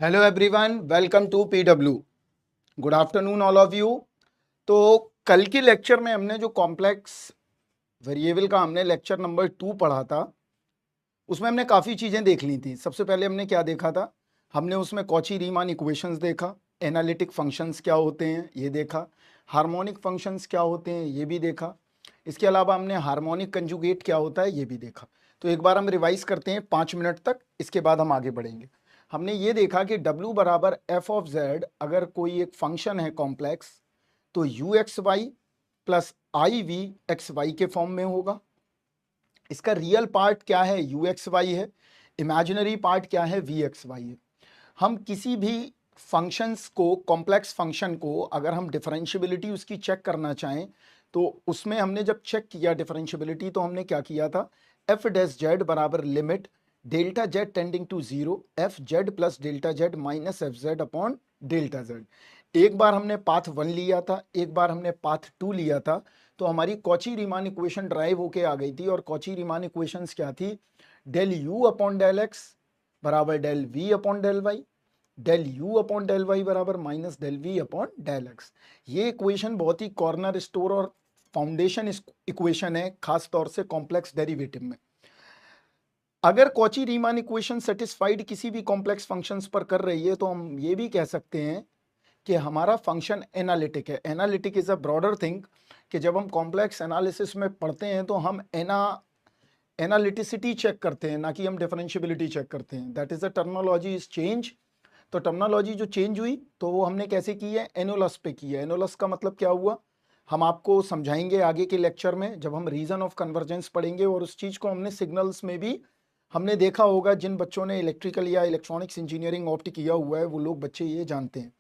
Hello everyone, welcome to PW. Good afternoon all of you. तो कल के लेक्चर में हमने जो कॉम्प्लेक्स वेरिएबल का हमने लेक्चर नंबर 2 पढ़ा था, उसमें हमने काफ़ी चीज़ें देख ली थी। सबसे पहले हमने क्या देखा था? हमने उसमें कॉची रीमान इक्वेशंस देखा, एनालिटिक फंक्शंस क्या होते हैं ये देखा, हार्मोनिक फंक्शंस क्या होते हैं ये भी देखा। इसके अलावा हमने हार्मोनिक कंजुगेट क्या होता है ये भी देखा। तो एक बार हम रिवाइज करते हैं 5 मिनट तक, इसके बाद हम आगे बढ़ेंगे। हमने ये देखा कि W बराबर एफ ऑफ जेड अगर कोई एक फंक्शन है कॉम्प्लेक्स, तो U x Y plus I V x Y के फॉर्म में होगा। इसका रियल पार्ट क्या है? यू एक्स वाई है। इमेजिनरी पार्ट क्या है? वी एक्स वाई है। हम किसी भी फंक्शंस को, कॉम्प्लेक्स फंक्शन को अगर हम डिफरेंशियबिलिटी उसकी चेक करना चाहें, तो उसमें हमने जब चेक किया डिफरेंशियबिलिटी, तो हमने क्या किया था? एफ डैश जेड बराबर limit delta Z tending to zero F Z plus delta Z minus F Z upon delta Z. एक बार हमने पाथ 1 लिया था, एक बार हमने पाथ 2 लिया था। तो हमारी कॉची रीमान इक्वेशन ड्राइव होके आ गई थी, और कॉची रीमान इक्वेशंस क्या थी? Del u upon del x बराबर del v upon del y, del u upon del y बराबर minus del v upon del x. ये इक्वेशन बहुत ही कॉर्नर स्टोर और फाउंडेशन इक्वेशन है, खास तौर से कॉम्प्लेक्स डेरिवेटिव में। अगर कॉची रीमान इक्वेशन सेटिस्फाइड किसी भी कॉम्प्लेक्स फंक्शंस पर कर रही है, तो हम ये भी कह सकते हैं कि हमारा फंक्शन एनालिटिक है। Analytic is a broader thing, कि जब हम कॉम्प्लेक्स एनालिसिस में पढ़ते हैं तो हम एनालिटिसिटी चेक करते हैं, ना कि हम डिफरेंशियबिलिटी चेक करते हैं। That is a terminology is change. तो टर्मिनोलॉजी जो चेंज हुई, तो वो हमने कैसे की है? एनोलस पे की है। एनोलस का मतलब क्या हुआ, हम आपको समझाएंगे आगे के लेक्चर में, जब हम रीजन ऑफ कन्वर्जेंस पढ़ेंगे। और उस चीज़ को हमने सिग्नल्स में भी हमने देखा होगा। जिन बच्चों ने इलेक्ट्रिकल या इलेक्ट्रॉनिक्स इंजीनियरिंग ऑप्ट किया हुआ है, वो लोग बच्चे ये जानते हैं।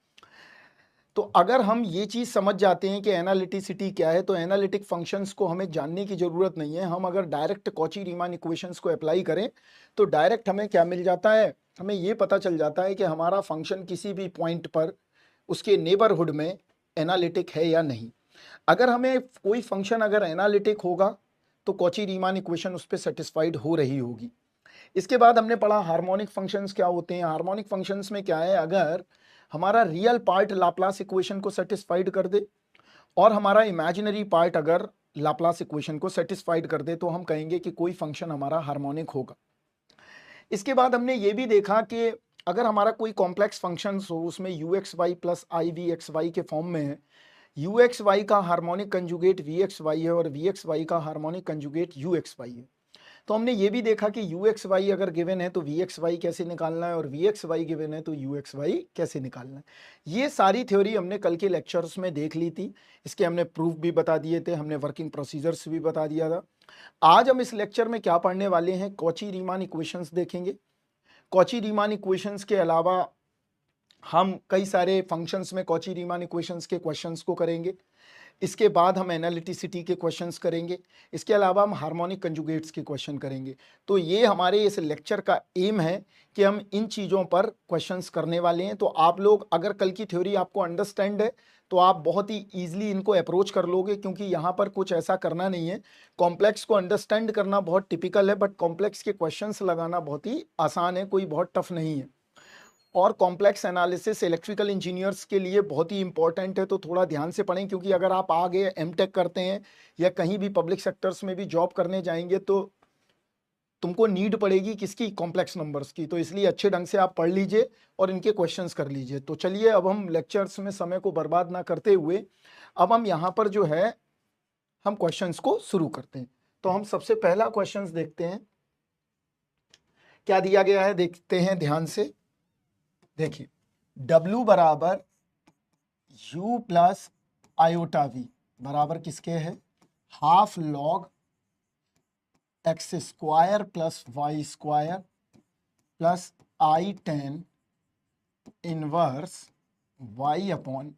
तो अगर हम ये चीज़ समझ जाते हैं कि एनालिटिसिटी क्या है, तो एनालिटिक फंक्शंस को हमें जानने की ज़रूरत नहीं है। हम अगर डायरेक्ट कॉची रीमान इक्वेशंस को अप्लाई करें, तो डायरेक्ट हमें क्या मिल जाता है? हमें ये पता चल जाता है कि हमारा फंक्शन किसी भी पॉइंट पर उसके नेबरहुड में एनालिटिक है या नहीं। अगर हमें कोई फंक्शन अगर एनालिटिक होगा, तो कॉची रीमान इक्वेशन उस पर सेटिस्फाइड हो रही होगी। इसके बाद हमने पढ़ा हार्मोनिक फंक्शंस क्या होते हैं। हार्मोनिक फंक्शंस में क्या है? अगर हमारा रियल पार्ट लाप्लास इक्वेशन को सेटिस्फाइड कर दे, और हमारा इमेजिनरी पार्ट अगर लाप्लास इक्वेशन को सेटिस्फाइड कर दे, तो हम कहेंगे कि कोई फंक्शन हमारा हार्मोनिक होगा। इसके बाद हमने ये भी देखा कि अगर हमारा कोई कॉम्प्लेक्स फंक्शन हो, उसमें U x Y plus I V x Y के फॉर्म में है। यू एक्स वाई का harmonic conjugate V x Y है, और वी एक्स वाई का harmonic conjugate U x Y है। तो हमने ये भी देखा कि यू एक्स वाई अगर गिवन है तो वी एक्स वाई कैसे निकालना है, और वी एक्स वाई गिवन है तो यू एक्स वाई कैसे निकालना है। ये सारी थ्योरी हमने कल के लेक्चर्स में देख ली थी। इसके हमने प्रूफ भी बता दिए थे, हमने वर्किंग प्रोसीजर्स भी बता दिया था। आज हम इस लेक्चर में क्या पढ़ने वाले हैं? कॉची रीमान इक्वेशंस देखेंगे। कॉची रीमान इक्वेशंस के अलावा हम कई सारे फंक्शंस में कॉची रीमान इक्वेशंस के क्वेश्चंस को करेंगे। इसके बाद हम एनालिटिसिटी के क्वेश्चंस करेंगे। इसके अलावा हम हार्मोनिक कंजुगेट्स के क्वेश्चन करेंगे। तो ये हमारे इस लेक्चर का एम है कि हम इन चीज़ों पर क्वेश्चंस करने वाले हैं। तो आप लोग अगर कल की थ्योरी आपको अंडरस्टैंड है, तो आप बहुत ही ईजिली इनको अप्रोच कर लोगे, क्योंकि यहाँ पर कुछ ऐसा करना नहीं है। कॉम्प्लेक्स को अंडरस्टैंड करना बहुत टिपिकल है, बट कॉम्प्लेक्स के क्वेश्चंस लगाना बहुत ही आसान है, कोई बहुत टफ नहीं है। और कॉम्प्लेक्स एनालिसिस इलेक्ट्रिकल इंजीनियर्स के लिए बहुत ही इंपॉर्टेंट है, तो थोड़ा ध्यान से पढ़ें। क्योंकि अगर आप आगे एमटेक करते हैं या कहीं भी पब्लिक सेक्टर्स में भी जॉब करने जाएंगे, तो तुमको नीड पड़ेगी किसकी? कॉम्प्लेक्स नंबर्स की। तो इसलिए अच्छे ढंग से आप पढ़ लीजिए और इनके क्वेश्चंस कर लीजिए। तो चलिए, अब हम लेक्चर्स में समय को बर्बाद ना करते हुए, अब हम यहाँ पर जो है हम क्वेश्चंस को शुरू करते हैं। तो हम सबसे पहला क्वेश्चंस देखते हैं, क्या दिया गया है देखते हैं ध्यान से। देखिए, W बराबर u प्लस आयोटा वी बराबर किसके है? Half log x square plus Y square plus i tan inverse y upon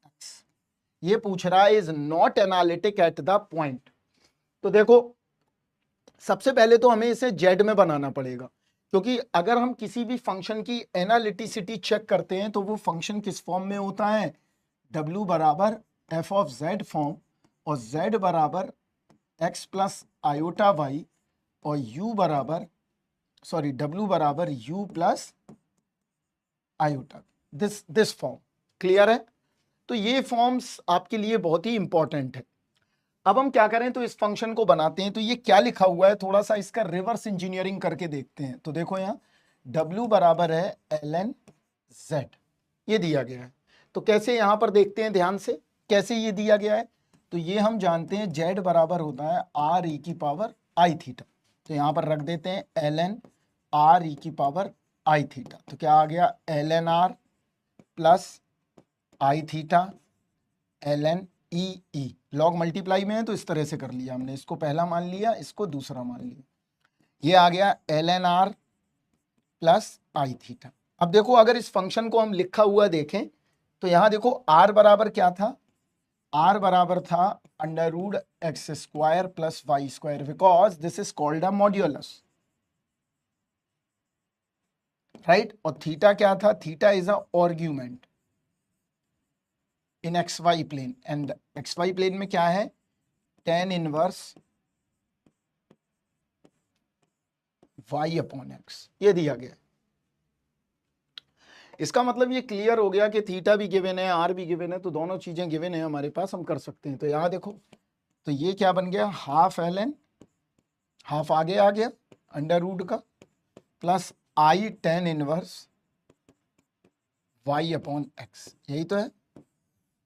x. ये पूछ रहा है is not analytic at the point. तो देखो, सबसे पहले तो हमें इसे जेड में बनाना पड़ेगा, क्योंकि अगर हम किसी भी फंक्शन की एनालिटिसिटी चेक करते हैं, तो वो फंक्शन किस फॉर्म में होता है? W बराबर एफ ऑफ जेड फॉर्म, और z बराबर x प्लस आयोटा वाई, और u बराबर W बराबर u plus iota, this form. Clear है? तो ये फॉर्म्स आपके लिए बहुत ही इंपॉर्टेंट है। अब हम क्या करें, तो इस फंक्शन को बनाते हैं। तो ये क्या लिखा हुआ है, थोड़ा सा इसका रिवर्स इंजीनियरिंग करके देखते हैं। तो देखो यहाँ W बराबर है ln z, ये दिया गया है। तो कैसे यहां पर देखते हैं ध्यान से, कैसे ये दिया गया है। तो ये हम जानते हैं z बराबर होता है r e की पावर i थीटा। तो यहां पर रख देते हैं ln r e की पावर i थीटा। तो क्या आ गया, ln r plus i theta ln e log multiply में है तो इस तरह से कर लिया हमने, इसको पहला मान लिया, इसको दूसरा मान लिया। ये आ गया ln r प्लस आई थीटा। अब देखो अगर इस फंक्शन को हम लिखा हुआ देखें तो यहां देखो r बराबर क्या था, r बराबर था under root X square plus Y square, because this is called a modulus, right. और थीटा क्या था, theta is a argument in X Y plane, and X Y plane में क्या है, tan inverse y upon x, ये दिया गया। इसका मतलब ये क्लियर हो गया कि थीटा भी गिवन है, आर भी गिवन है, तो दोनों चीजें गिवन है हमारे पास, हम कर सकते हैं। तो यहां देखो, तो ये क्या बन गया, हाफ ln, हाफ आगे आ गया अंडर रूट का, plus i tan inverse y upon x, यही तो है,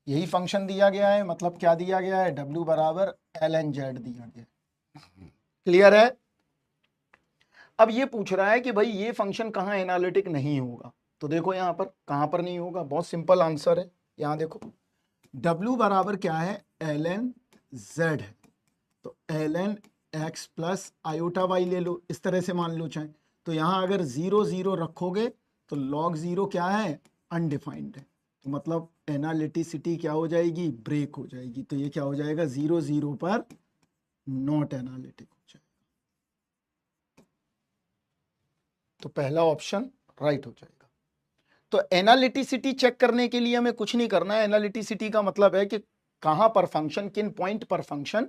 यही फंक्शन दिया गया है। मतलब क्या दिया गया है, W बराबर ln z दिया गया। क्लियर है? अब ये पूछ रहा है कि भाई ये फंक्शन कहाँ एनालिटिक नहीं होगा। तो देखो यहां पर कहां पर नहीं होगा, बहुत सिंपल आंसर है। यहां देखो W बराबर क्या है, ln z है, तो ln x plus iota y ले लो, इस तरह से मान लो चाहे। तो यहां अगर 0 0 रखोगे तो log 0 क्या है, अनडिफाइंड है। तो मतलब एनालिटिसिटी क्या हो जाएगी, ब्रेक हो जाएगी। तो ये क्या हो जाएगा, 0 0 पर नॉट एनालिटिक हो जाएगा। तो पहला ऑप्शन राइट हो जाएगा। तो एनालिटिसिटी चेक करने के लिए हमें कुछ नहीं करना है। एनालिटिसिटी का मतलब है कि कहां पर फंक्शन, किन पॉइंट पर फंक्शन,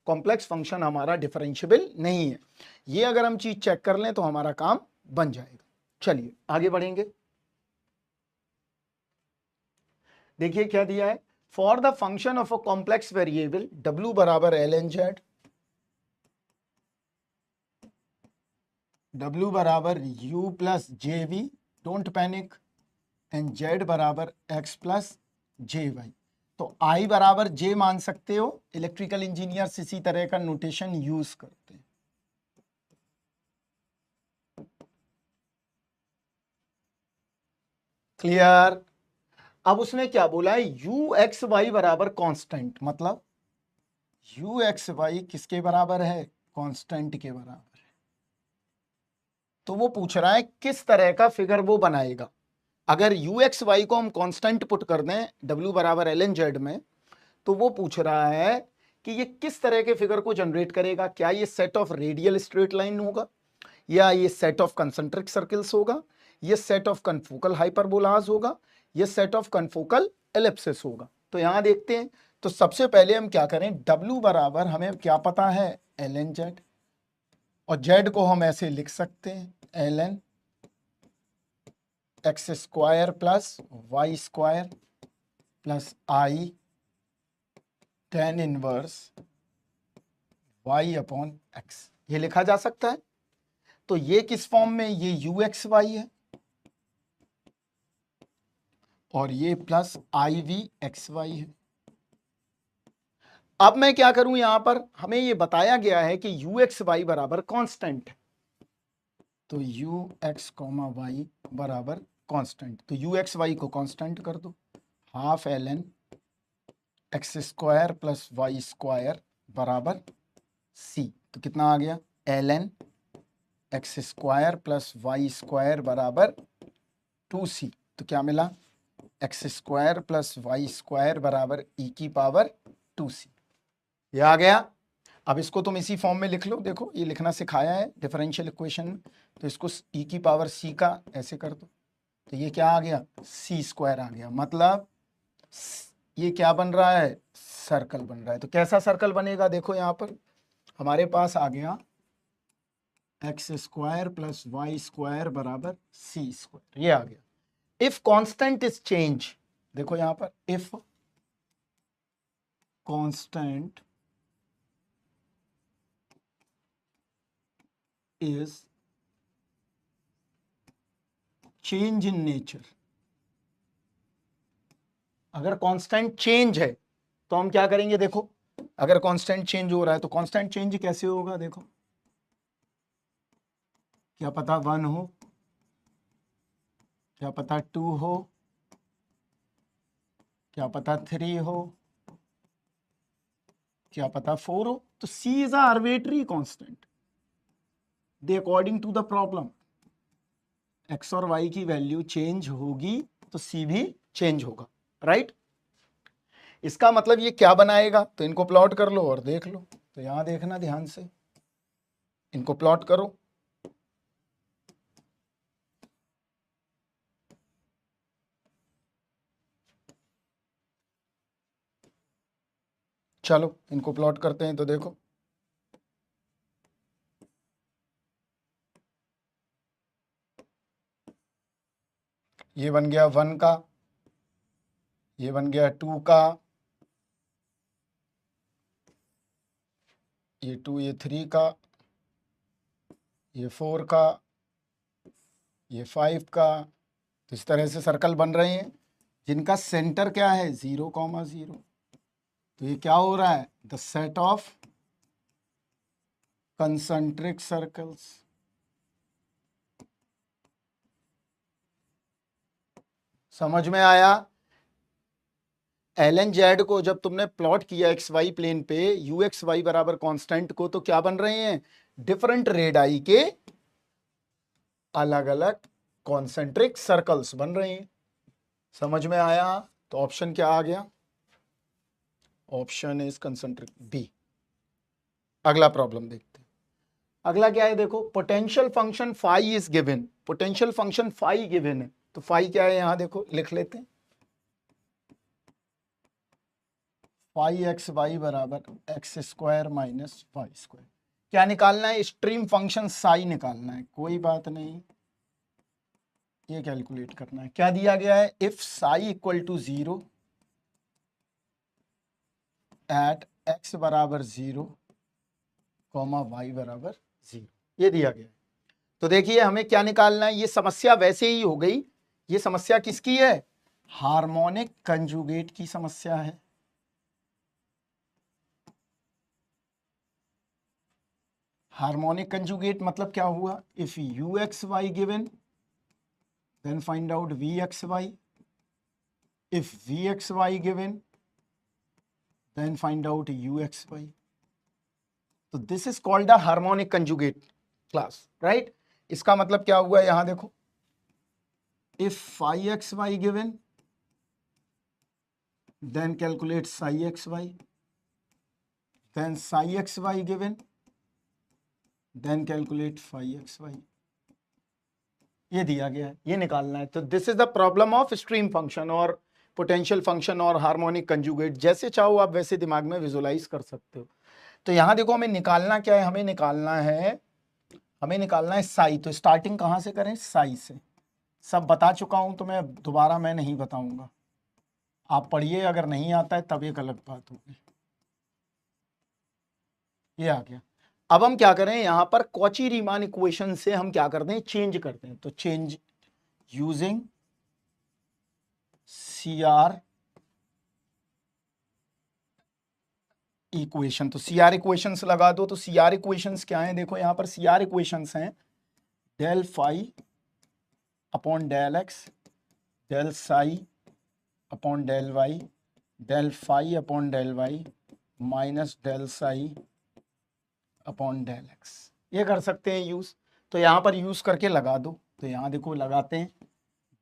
कॉम्प्लेक्स फंक्शन हमारा डिफरेंशिएबल नहीं है। ये अगर हम चीज चेक कर लें तो हमारा काम बन जाएगा। चलिए आगे बढ़ेंगे। देखिए क्या दिया है, for the function of a complex variable W बराबर ln z, W बराबर u plus J V, don't panic, and z बराबर x प्लस जे वाई। तो I बराबर J मान सकते हो, इलेक्ट्रिकल इंजीनियर्स इसी तरह का नोटेशन यूज करते हैं। क्लियर? अब उसने क्या बोला है, यू एक्स वाई बराबर कांस्टेंट, मतलब यू एक्स वाई किसके बराबर है, कांस्टेंट के बराबर है। तो वो पूछ रहा है किस तरह का फिगर वो बनाएगा। अगर यू एक्स वाई को हम कांस्टेंट पुट कर दें W बराबर ln z में, तो वो पूछ रहा है कि ये किस तरह के फिगर को जनरेट करेगा। क्या ये set of radial straight line होगा, या ये सेट ऑफ कंसेंट्रिक सर्कल्स होगा, ये सेट ऑफ कनफोकल हाइपरबोलास होगा, ये सेट ऑफ कनफोकल एलिप्सिस होगा। तो यहां देखते हैं। तो सबसे पहले हम क्या करें, W बराबर हमें क्या पता है, ln z, और z को हम ऐसे लिख सकते हैं ln x square plus Y square plus i tan inverse y upon x, ये लिखा जा सकता है। तो ये किस फॉर्म में, ये यू एक्स वाई है, और ये plus I V x Y है। अब मैं क्या करूं, यहां पर हमें ये बताया गया है कि यू एक्स वाई बराबर कांस्टेंट है। तो यू एक्स कॉमा वाई बराबर कांस्टेंट, तो यू एक्स वाई को कांस्टेंट कर दो, half ln x square plus Y square बराबर सी। तो कितना आ गया, ln x square plus Y square बराबर 2c। तो क्या मिला, X square plus Y square बराबर ई की पावर 2c। ये आ गया। अब इसको तुम इसी फॉर्म में लिख लो, देखो ये लिखना सिखाया है डिफरेंशियल इक्वेशन में। तो इसको ई की पावर सी का ऐसे कर दो, तो ये क्या आ गया, सी स्क्वायर आ गया। मतलब ये क्या बन रहा है, सर्कल बन रहा है। तो कैसा सर्कल बनेगा, देखो यहां पर हमारे पास आ गया x square plus Y square बराबर सी स्क्वायर, ये आ गया। इफ कांस्टेंट इज चेंज, देखो यहां पर if constant is change in nature, अगर कांस्टेंट चेंज है तो हम क्या करेंगे, देखो अगर कांस्टेंट चेंज हो रहा है तो कांस्टेंट चेंज कैसे होगा, देखो क्या पता 1 हो, क्या पता 2 हो, क्या पता 3 हो, क्या पता 4 हो, तो C is arbitrary constant they according to the problem. x और y की वैल्यू चेंज होगी तो C भी चेंज होगा, राइट। इसका मतलब ये क्या बनाएगा, तो इनको प्लॉट कर लो और देख लो। तो यहां देखना ध्यान से, इनको प्लॉट करो। चलो इनको प्लॉट करते हैं, तो देखो ये बन गया 1 का, ये बन गया 2 का, ये 2, ये 3 का, ये 4 का, ये 5 का। तो इस तरह से सर्कल बन रहे हैं जिनका सेंटर क्या है 0,0। तो ये क्या हो रहा है, the set of concentric circles. समझ में आया। एल एन जेड को जब तुमने प्लॉट किया एक्स वाई प्लेन पे यू एक्स वाई बराबर कांस्टेंट को, तो क्या बन रहे हैं, डिफरेंट रेडाई के अलग अलग कॉन्सेंट्रिक सर्कल्स बन रहे हैं। समझ में आया। तो ऑप्शन क्या आ गया, ऑप्शन इज कंसेंट्रिक बी। अगला प्रॉब्लम देखते हैं। अगला क्या है, देखो potential function phi is given, potential function phi given है। तो फाई क्या है, यहां देखो लिख लेते हैं, फाई एक्स वाई बराबर x square minus y square. क्या निकालना है, स्ट्रीम फंक्शन साई निकालना है। कोई बात नहीं, ये कैलकुलेट करना है। क्या दिया गया है, if psi equal to 0 at x बराबर 0 कॉमा वाई बराबर 0, ये दिया गया है। तो देखिए हमें क्या निकालना है, ये समस्या वैसे ही हो गई। ये समस्या किसकी है, हार्मोनिक कंजुगेट की समस्या है। हार्मोनिक कंजुगेट मतलब क्या हुआ, if u x y given then find out vxy, if vxy given then find out uxy. तो this is called a harmonic conjugate class, right. इसका मतलब क्या हुआ, यहां देखो, if phi xy given then calculate psi xy, then psi xy given then calculate phi xy। ये दिया गया है, ये निकालना है। तो this is the problem of stream function और पोटेंशियल फंक्शन और हार्मोनिक कंजुगेट। जैसे चाहो आप वैसे दिमाग में विजुलाइज कर सकते हो। तो यहां देखो हमें निकालना क्या है, हमें निकालना है साई। तो स्टार्टिंग कहां से करें, साई से। सब बता चुका हूं तो मैं नहीं बताऊंगा, आप पढ़िए। अगर नहीं आता है तब एक अलग बात होगी। ये आ गया। अब हम क्या करें, यहां पर कॉची रीमान इक्वेशन से हम क्या करते हैं, चेंज करते हैं। तो चेंज यूजिंग सीआर इक्वेशन। तो सीआर इक्वेशंस लगा दो। तो सीआर इक्वेशंस क्या हैं, देखो यहां पर सीआर इक्वेशंस हैं del phi upon del x, del psi upon del y, del phi upon del y minus del psi upon del x. ये कर सकते हैं यूज। तो यहां पर यूज करके लगा दो। तो यहां देखो लगाते हैं,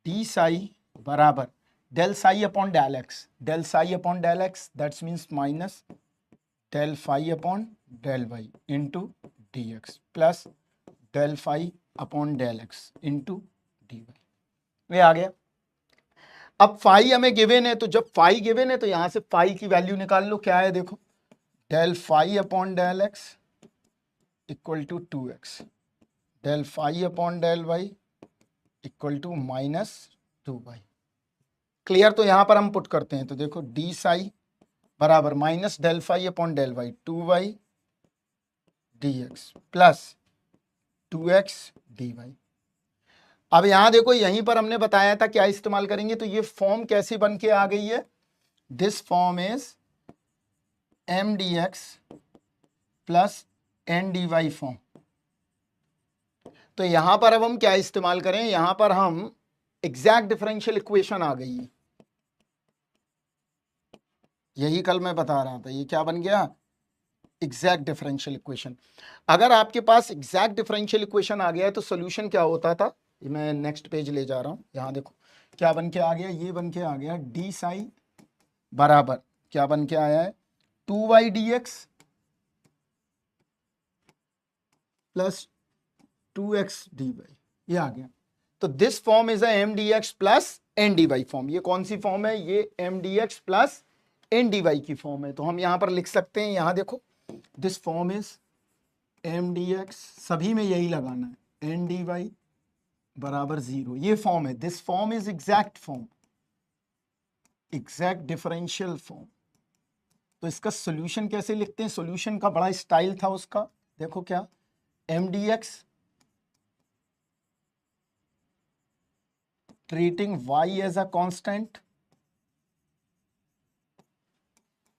डी साई बराबर del psi upon del x, del psi upon del x that's means minus del phi upon del y into d x plus del phi upon del x into d y. ये आ गया। अब phi हमें given है, तो जब phi given है तो यहां से फाई की वैल्यू निकाल लो। क्या है, देखो del phi upon del x equal to 2x, del phi upon del y equal to minus 2y। Clear? तो यहां पर हम पुट करते हैं, तो देखो डी साई बराबर minus del phi upon del y 2y dx plus 2x dy। अब यहां देखो, यहीं पर हमने बताया था क्या इस्तेमाल करेंगे, तो ये फॉर्म कैसी बन के आ गई है, this form is m dx plus n dy form. तो यहां पर अब हम क्या इस्तेमाल करें, यहां पर हम एग्जैक्ट डिफरेंशियल इक्वेशन आ गई है, यही कल मैं बता रहा था, ये क्या बन गया, एग्जैक्ट डिफरेंशियल इक्वेशन। अगर आपके पास एग्जैक्ट डिफरेंशियल इक्वेशन आ गया है तो सोल्यूशन क्या होता था, मैं नेक्स्ट पेज ले जा रहा हूं, यहां देखो क्या बन के आ गया, ये बन के आ गया डी साई बराबर क्या बन के आया है 2y dx plus 2x dy, ये आ गया। तो this form is m D x plus n D Y form. ये कौन सी फॉर्म है, ये m D x plus n D y की फॉर्म है। तो हम यहां पर लिख सकते हैं, यहां देखो this form is m D x, सभी में यही लगाना है, एन डी वाई बराबर 0, ये फॉर्म है। This form is exact form, exact differential form. तो इसका सोल्यूशन कैसे लिखते हैं, सोल्यूशन का बड़ा स्टाइल था उसका, देखो क्या, m D x treating y as a constant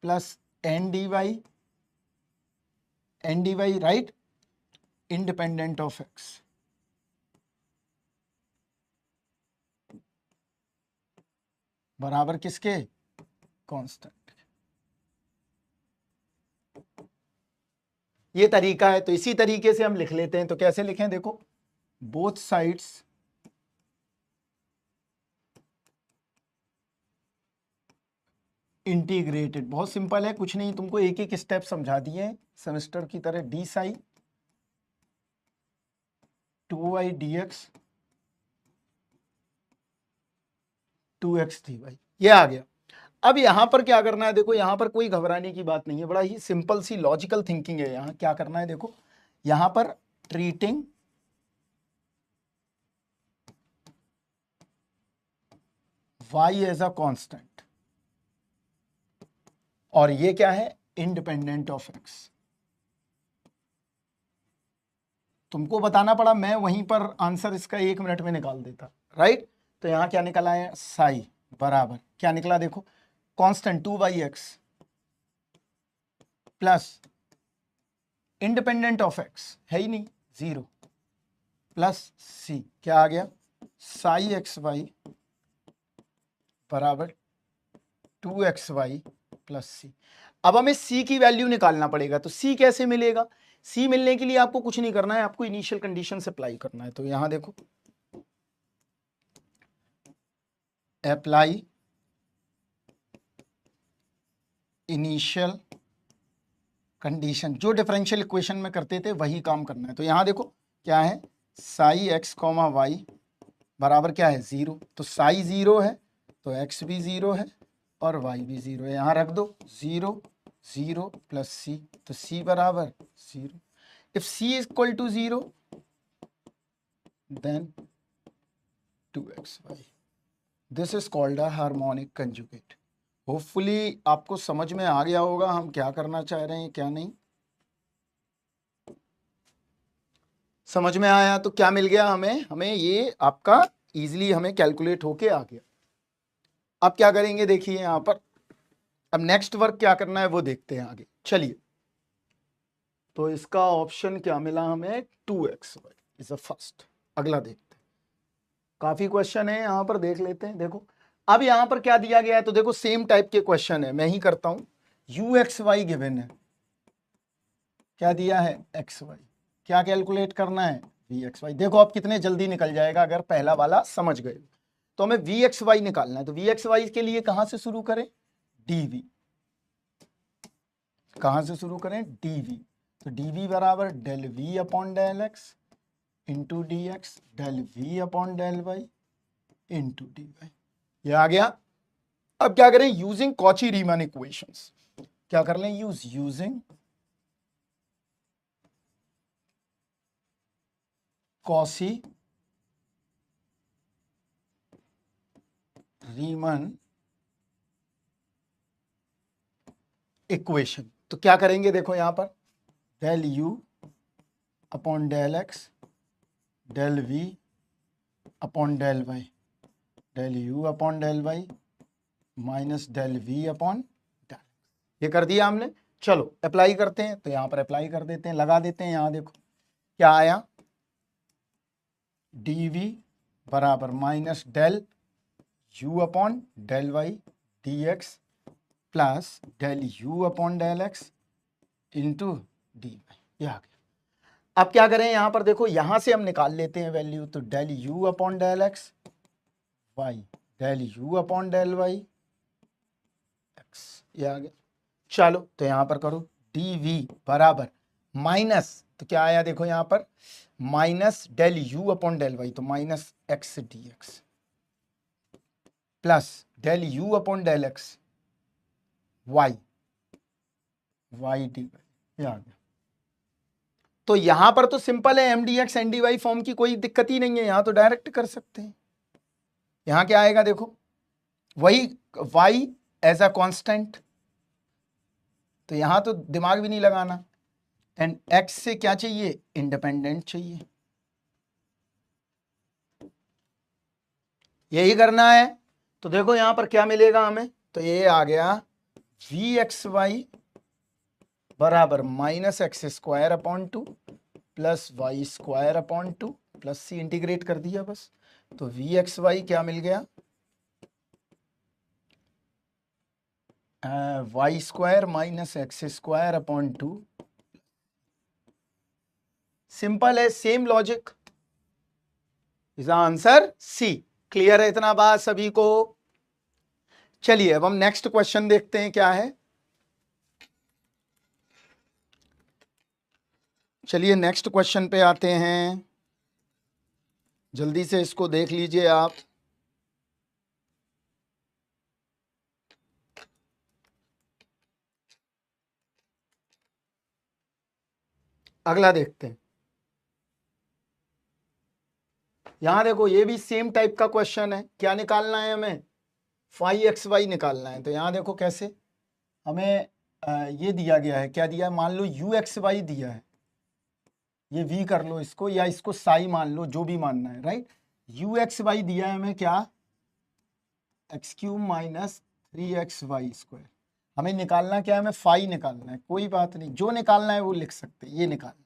plus n dy right independent of x बराबर किसके, कांस्टेंट। ये तरीका है, तो इसी तरीके से हम लिख लेते हैं। तो कैसे लिखें, देखो बोथ साइड्स इंटीग्रेटेड, बहुत सिंपल है, कुछ नहीं, तुमको एक एक स्टेप समझा दिए हैं सेमेस्टर की तरह। D Sai 2y dx 2x dy, ये आ गया। अब यहां पर क्या करना है, देखो यहां पर कोई घबराने की बात नहीं है, बड़ा ही सिंपल सी लॉजिकल थिंकिंग है। यहां क्या करना है, देखो यहां पर treating y as a constant, और ये क्या है, इंडिपेंडेंट ऑफ x। तुमको बताना पड़ा, मैं वहीं पर आंसर इसका 1 मिनट में निकाल देता, राइट। तो यहां क्या निकला है, साई बराबर क्या निकला, देखो constant 2/x plus independent of x है ही नहीं 0 प्लस c, क्या आ गया, साई एक्स वाई बराबर 2xy प्लस सी। अब हमें c की वैल्यू निकालना पड़ेगा, तो c कैसे मिलेगा, c मिलने के लिए आपको कुछ नहीं करना है, आपको इनिशियल कंडीशन से अप्लाई करना है। तो यहां देखो अप्लाई इनिशियल कंडीशन, जो डिफरेंशियल इक्वेशन में करते थे वही काम करना है। तो यहां देखो क्या है, साई एक्स कॉमा वाई बराबर क्या है 0, तो साई 0 है तो x भी 0 है और y भी 0 है, यहां रख दो 0 0 प्लस सी, तो c बराबर 0। If c is equal to 0 then 2xy, this is called a harmonic conjugate. Hopefully आपको समझ में आ गया होगा हम क्या करना चाह रहे हैं, क्या नहीं। समझ में आया तो क्या मिल गया हमें, हमें ये आपका इजीली हमें कैलकुलेट होके आ गया। अब क्या करेंगे, देखिए यहां पर अब नेक्स्ट वर्क क्या करना है वो देखते हैं आगे, चलिए। तो इसका ऑप्शन क्या मिला हमें, 2xy इज अ फर्स्ट। अगला देखते हैं, काफी क्वेश्चन है यहां पर, देख लेते हैं। देखो अब यहां पर क्या दिया गया है, तो देखो सेम टाइप के क्वेश्चन है, मैं ही करता हूं। uxy गिवन है, क्या दिया है xy, क्या कैलकुलेट करना है vxy। देखो आप कितने जल्दी निकल जाएगा अगर पहला वाला समझ गए। तो हमें vxy निकालना है, तो vxy के लिए कहां से शुरू करें, dv, कहां से शुरू करें, dv। तो dv बराबर del v upon del x into d x del v upon del y into d y, ये आ गया। अब क्या करें, यूजिंग कॉची रीमन इक्वेशंस, क्या कर लें, यूजिंग कॉची रीमन इक्वेशन। तो क्या करेंगे देखो यहां पर, del u upon del x del v upon del y, del u upon del y minus del v upon del, ये कर दिया हमने। चलो अप्लाई करते हैं, तो यहां पर अप्लाई कर देते हैं, लगा देते हैं। यहां देखो क्या आया, डी वी बराबर minus del u upon del y d x plus del u upon del x into d y, ये आ गया। अब क्या करें, यहां पर देखो, यहां से हम निकाल लेते हैं वैल्यू, तो del u upon del x y del u upon del y x, ये आ गया। चलो तो यहां पर करो, डी वी बराबर माइनस, तो क्या आया देखो यहां पर, minus del u upon del y, तो minus x d x plus del u upon del x y y d y, ये आ गया। तो यहां पर तो सिंपल है, M D X N D Y form की कोई दिक्कत ही नहीं है, यहां तो डायरेक्ट कर सकते हैं। यहां क्या आएगा देखो, वही y एज अ कांस्टेंट, तो यहां तो दिमाग भी नहीं लगाना। एंड x से क्या चाहिए, इंडिपेंडेंट चाहिए, यही करना है। तो देखो यहां पर क्या मिलेगा हमें, तो ये आ गया वी एक्स वाई बराबर minus x square upon two plus Y square upon two plus C, integrate कर दिया बस। तो वी एक्स वाई क्या मिल गया, Y square minus x square upon two, simple है, same logic, is answer C. Clear है इतना बात सभी को। चलिए अब हम नेक्स्ट क्वेश्चन देखते हैं क्या है। चलिए नेक्स्ट क्वेश्चन पे आते हैं, जल्दी से इसको देख लीजिए आप। अगला देखते हैं, यहां देखो ये भी सेम टाइप का क्वेश्चन है। क्या निकालना है हमें, फाई एक्स वाई निकालना है। तो यहां देखो कैसे, हमें ये दिया गया है, क्या दिया है, मान लो यू एक्स वाई दिया है, ये वी कर लो इसको, या इसको साई मान लो, जो भी मानना है, राइट। यू एक्स वाई दिया है हमें क्या, एक्स क्यूब माइनस 3xy²। हमें निकालना क्या है, हमें फाई निकालना है, कोई बात नहीं, जो निकालना है वो लिख सकते हैं, ये निकालना है।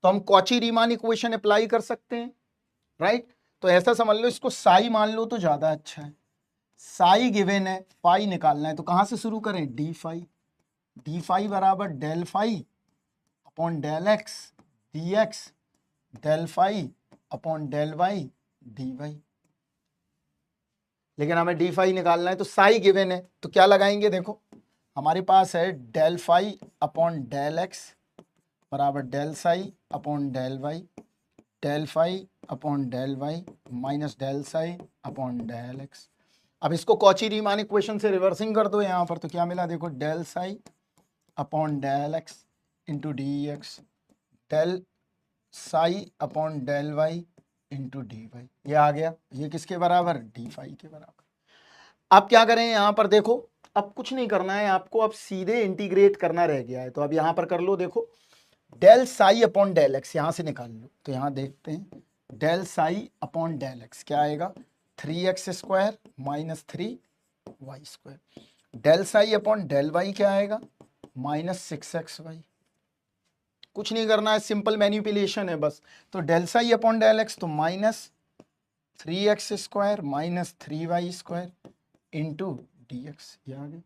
तो हम कॉची रीमान इक्वेशन अप्लाई कर सकते हैं, राइट। तो ऐसा समझ लो, इसको साई मान लो तो ज्यादा अच्छा है। साई गिवन है, फाई निकालना है, तो कहां से शुरू करें, डी फाई, डी फाई बराबर del phi upon del x d x del phi upon del y d y. लेकिन हमें डी फाई निकालना है, तो साई गिवन है, तो क्या लगाएंगे देखो, हमारे पास है del phi upon del x बराबर del psi upon del y, del phi upon del y minus del psi upon del x. अब इसको कॉची रीमान इक्वेशन से रिवर्सिंग कर दो यहाँ पर, तो क्या मिला देखो, del psi upon del x into d x del psi upon del y into d y, ये आ गया। ये किसके बराबर, डी फाई के बराबर। अब क्या करें यहाँ पर देखो, अब कुछ नहीं करना है आपको, अब सीधे इंटीग्रेट करना रह गया है। तो अब यहाँ पर कर लो, देखो del psi upon del x यहां से निकाल लो। तो यहां देखते हैं, del psi upon del x क्या आएगा, 3x² minus 3y²। Del psi upon del y क्या आएगा, माइनस 6xy। कुछ नहीं करना है, सिंपल मैनिपुलेशन है बस। तो del psi upon del x, तो minus 3x² minus 3y² into d x, ये आ गया,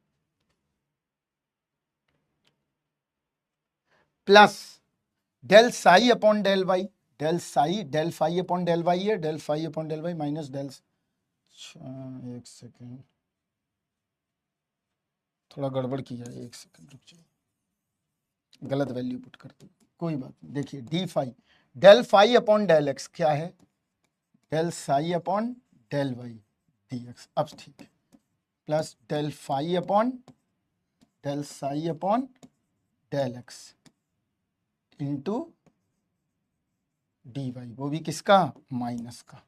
plus del psi upon del y, del psi del phi upon del y है, del phi upon del y minus del, एक second, थोड़ा गड़बड़ किया है, एक सेकेंड रुक जाइए, गलत वैल्यू पुट कर दी, कोई बात नहीं। देखिए d phi, del phi upon del x क्या है, del psi upon del y d x, अब ठीक है, plus del phi upon del psi upon del x into d y, वो भी किसका, माइनस का।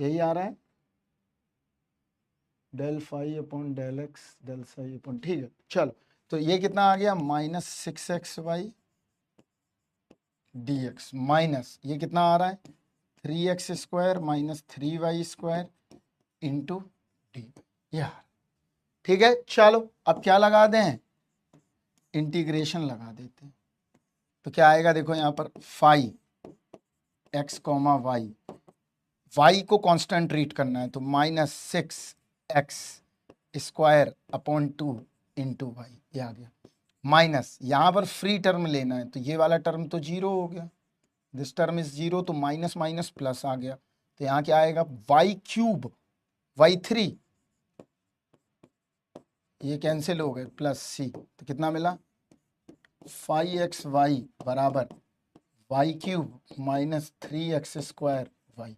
यही आ रहा है, del phi upon del x del psi upon, ठीक है। चलो तो ये कितना आ गया, -6xy dx माइनस ये कितना आ रहा है, 3x² minus 3y² into D, यार ठीक है। चलो अब क्या लगा दें, इंटीग्रेशन लगा देते हैं। तो क्या आएगा देखो यहाँ पर, phi x comma y, y को कांस्टेंट ट्रीट करना है तो -6x² अपॉन 2 इंटू वाई, ये आ गया। माइनस यहाँ पर फ्री टर्म लेना है तो ये वाला टर्म तो जीरो हो गया, दिस टर्म इज जीरो, तो माइनस माइनस प्लस आ गया। तो यहाँ क्या आएगा, y³ y3, ये कैंसिल हो गए, प्लस सी, तो कितना मिला, 5xy बराबर y³ माइनस 3x² y।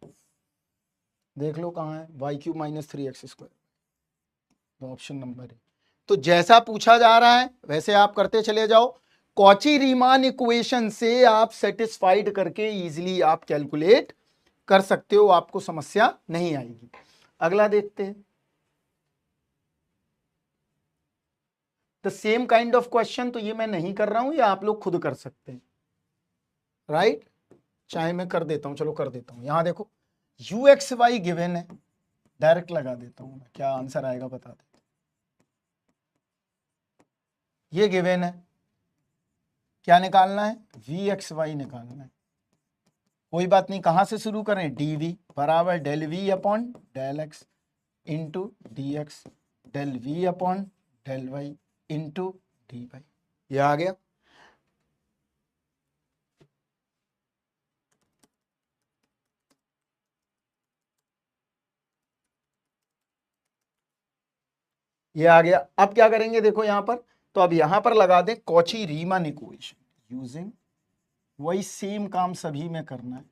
देख लो कहाँ है, y³ माइनस 3x², तो ऑप्शन नंबर है। तो जैसा पूछा जा रहा है वैसे आप करते चले जाओ। कॉची रीमान इक्वेशन से आप सेटिस्फाइड करके इजीली आप कैलकुलेट कर सकते हो, आपको समस्या नहीं आएगी। अगला देखते हैं, the same kind of question, तो ये मैं नहीं कर रहा हूं, ये आप लोग खुद कर सकते हैं, राइट। चाहे मैं कर देता हूं, चलो कर देता हूं। यहां देखो uxy गिवन है, डायरेक्ट लगा देता हूं, क्या आंसर आएगा बता देता हूं। ये गिवन है, क्या निकालना है, vxy निकालना है। कोई बात नहीं, कहां से शुरू करें, dv बराबर del v upon del x into d x del v upon del y into d y, ये आ गया। ये आ गया। अब क्या करेंगे देखो यहां पर, तो अब यहां पर लगा दें कॉची रीमान इक्वेशन यूजिंग, वही सेम काम सभी में करना है।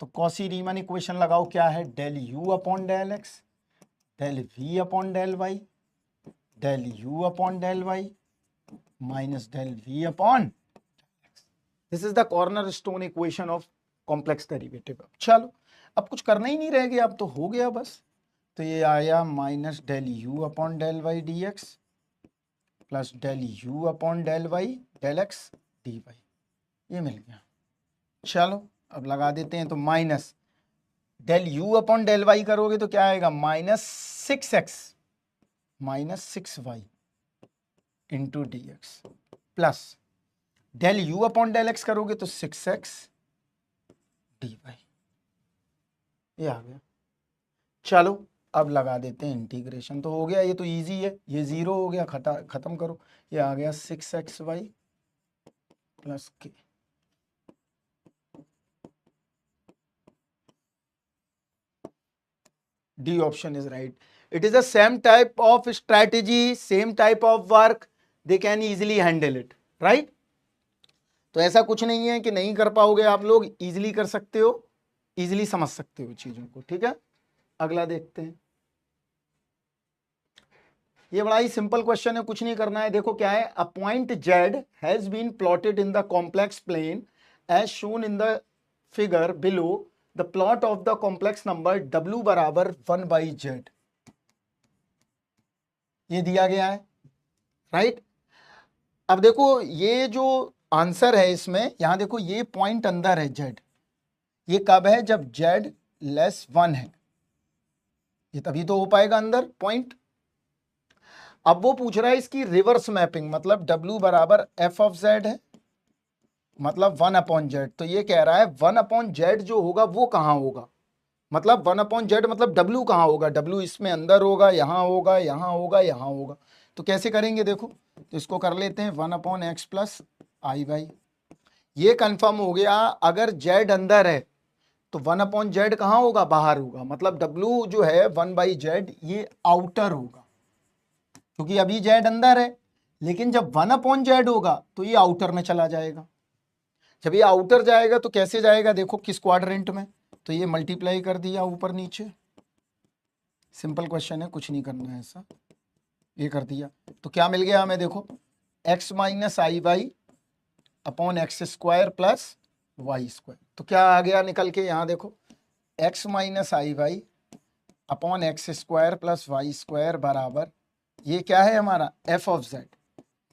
तो कॉची रीमान इक्वेशन लगाओ, क्या है, del u upon del x del v upon del y del u upon del y minus del v upon x. This is the cornerstone equation of complex derivative. चलो अब कुछ करना ही नहीं रह गया, अब तो हो गया बस। तो ये आया minus del u upon del y d x plus del u upon del y del x d y, ये मिल गया। चलो अब लगा देते हैं, तो minus del u upon del y करोगे तो क्या आएगा, -6x minus 6y into d x plus del u upon del x करोगे तो 6x dy, ये आ गया। चलो अब लगा देते हैं इंटीग्रेशन, तो हो गया, ये तो इजी है, ये 0 हो गया, खत्म करो, ये आ गया 6xy plus k। D option is right. It is the same type of strategy, same type of work. They can easily handle it, right? तो ऐसा कुछ नहीं है कि नहीं कर पाओगे, आप लोग इजीली कर सकते हो, इजीली समझ सकते हो चीजों को, ठीक है। अगला देखते हैं, ये बड़ा ही सिंपल क्वेश्चन है, कुछ नहीं करना है। देखो क्या है, a point Z has been plotted in the complex plane as shown in the figure below. The plot of the complex number W बराबर 1/Z, ये दिया गया है, राइट। अब देखो ये जो आंसर है इसमें, यहां देखो ये पॉइंट अंदर है Z, ये कब है, जब Z लेस 1 है, ये तभी तो हो पाएगा अंदर पॉइंट। अब वो पूछ रहा है इसकी रिवर्स मैपिंग, मतलब W बराबर f ऑफ Z है, मतलब 1/Z, तो ये कह रहा है 1/Z जो होगा वो कहां होगा, मतलब 1/Z मतलब W कहां होगा, W इसमें अंदर होगा, यहां होगा, यहां होगा, यहां होगा। तो कैसे करेंगे देखो, तो इसको कर लेते हैं 1/x प्लस i/, ये कंफर्म हो गया। अगर Z अंदर है तो 1/Z कहां होगा, बाहर होगा, मतलब W जो है 1/Z ये आउटर होगा, क्योंकि अभी Z अंदर है, लेकिन जब 1/Z होगा तो ये आउटर में चला जाएगा। जब ये आउटर जाएगा तो कैसे जाएगा, देखो किस क्वाड्रेंट में, तो ये मल्टीप्लाई कर दिया ऊपर नीचे, सिंपल क्वेश्चन है, कुछ नहीं करना है ऐसा, ये कर दिया। तो क्या मिल गया हमें, देखो x minus i/, upon x² plus y², तो क्या आ गया निकल के, यहाँ देखो x minus i/, upon x square plus Y square बराबर, ये क्या है हमारा एफ ऑफ जेड,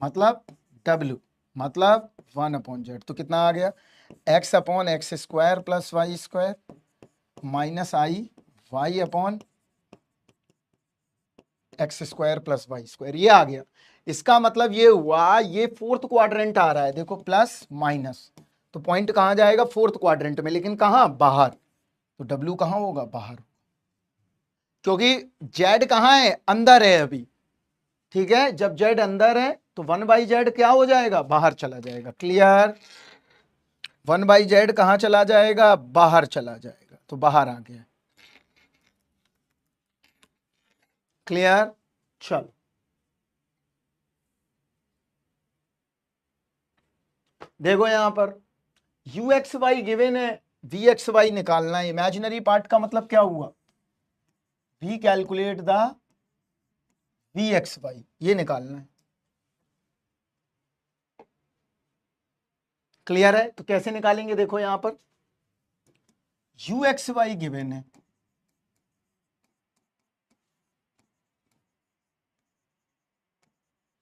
मतलब डब्ल्यू, मतलब 1/z। तो कितना आ गया, x upon x square plus Y square minus i y upon x square plus Y square, ये आ गया। इसका मतलब ये हुआ, ये फोर्थ क्वाड्रेंट आ रहा है, देखो प्लस माइनस, तो पॉइंट कहां जाएगा, फोर्थ क्वाड्रेंट में, लेकिन कहां, बाहर। तो डब्ल्यू कहां होगा, बाहर, क्योंकि जेड कहां है, अंदर है अभी, ठीक है। जब जेड अंदर है तो 1/z क्या हो जाएगा, बाहर चला जाएगा। क्लियर, 1/z कहां चला जाएगा, बाहर चला जाएगा, तो बाहर आ गया। क्लियर, चल देखो यहां पर यू एक्स वाई गिवन है, वी एक्स वाई निकालना है। इमेजिनरी पार्ट का मतलब क्या हुआ, we calculate the v x y, ये निकालना है। क्लियर है, तो कैसे निकालेंगे, देखो यहां पर यू एक्स वाई गिवन है,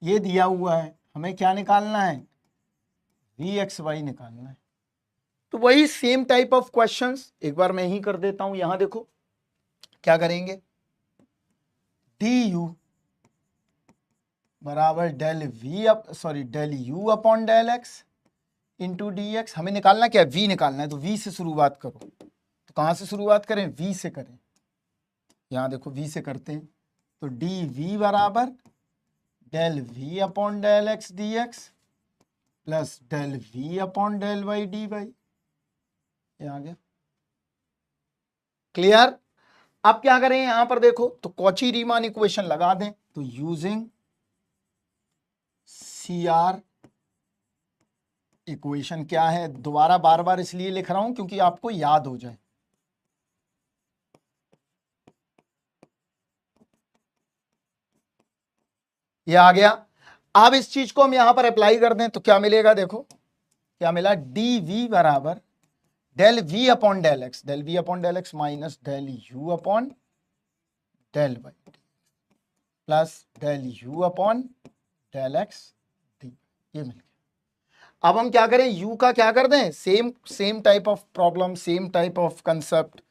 ये दिया हुआ है, हमें क्या निकालना है, वी एक्स वाई निकालना है। तो वही सेम टाइप ऑफ क्वेश्चंस एक बार मैं ही कर देता हूं। यहां देखो क्या करेंगे, डी यू बराबर del v sorry del u upon del x into d x. हमें निकालना क्या है, वी निकालना है, तो वी से शुरुआत करो। तो कहां से शुरुआत करें, वी से करें। यहां देखो वी से करते हैं, तो डी वी बराबर del v upon del x d x plus del v upon del y d y, ये आ गया। क्लियर, अब क्या करें, यहां पर देखो तो कॉची रीमान इक्वेशन लगा दें, तो यूजिंग सी आर इक्वेशन क्या है, दोबारा बार बार इसलिए लिख रहा हूं क्योंकि आपको याद हो जाए। ये आ गया। अब इस चीज को हम यहां पर अप्लाई कर दें तो क्या मिलेगा, देखो क्या मिला, डी वी बराबर del v upon del x, del v upon del x minus del u upon del y plus del u upon del x d, ये मिल गया। अब हम क्या करें, u का क्या कर दें, same same type of problem, same type of concept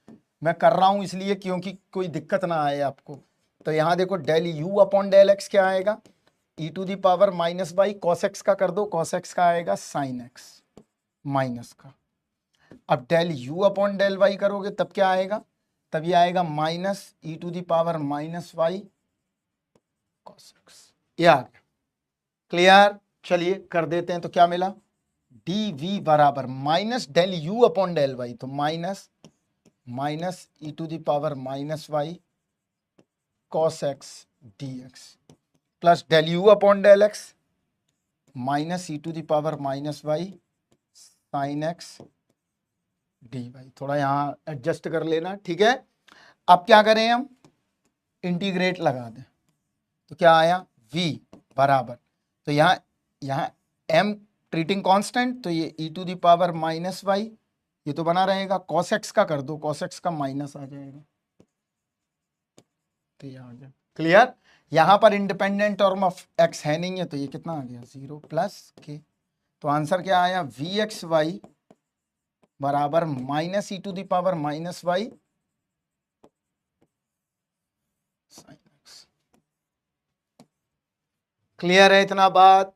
मैं कर रहा हूं इसलिए क्योंकि कोई दिक्कत ना आए आपको। तो यहां देखो del u upon del x क्या आएगा, e to the power minus y cos x का कर दो, कॉस एक्स का आएगा साइन एक्स माइनस का। अब del u upon del y करोगे तब क्या आएगा, तब ये आएगा minus e to the power minus y cos x, ये आ गया। क्लियर, चलिए कर देते हैं, तो क्या मिला, डी वी बराबर minus del u upon del y, तो minus minus e to the power minus y cos x d x plus del u upon del x minus e to the power minus y sine x d y. थोड़ा यहाँ adjust कर लेना, ठीक है। अब क्या करें हम, इंटीग्रेट लगा दें, तो क्या आया, v बराबर, तो यहाँ m ट्रीटिंग कांस्टेंट, तो ये e to the power minus y, ये तो बना रहेगा, cos x का कर दो, cos x का माइनस आ जाएगा, तो ये आ गया। क्लियर, यहां पर इंडिपेंडेंट टर्म ऑफ x है नहीं है, तो ये कितना आ गया, 0 प्लस के। तो आंसर क्या आया, वी एक्स वाई बराबर minus e to the power minus y sine x. Clear है इतना बात,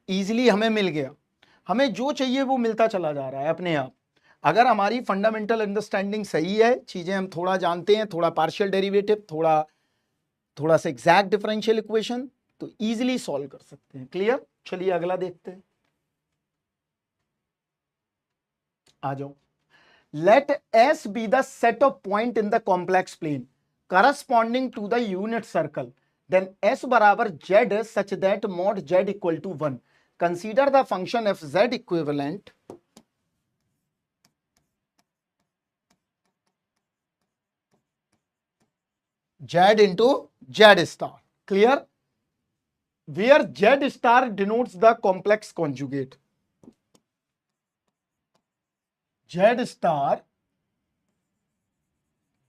इजीली हमें मिल गया, हमें जो चाहिए वो मिलता चला जा रहा है अपने आप। अगर हमारी फंडामेंटल अंडरस्टैंडिंग सही है, चीजें हम थोड़ा जानते हैं, थोड़ा पार्शियल डेरिवेटिव, थोड़ा सा एग्जैक्ट डिफरेंशियल इक्वेशन, तो इजीली सॉल्व कर सकते हैं। क्लियर, चलिए अगला देखते हैं, आ जाओ। Let S be the set of point in the complex plane corresponding to the unit circle, then S बराबर Z such that mod Z equal to 1। Consider the function F Z equivalent z into z star. Clear, where z star denotes the complex conjugate, z star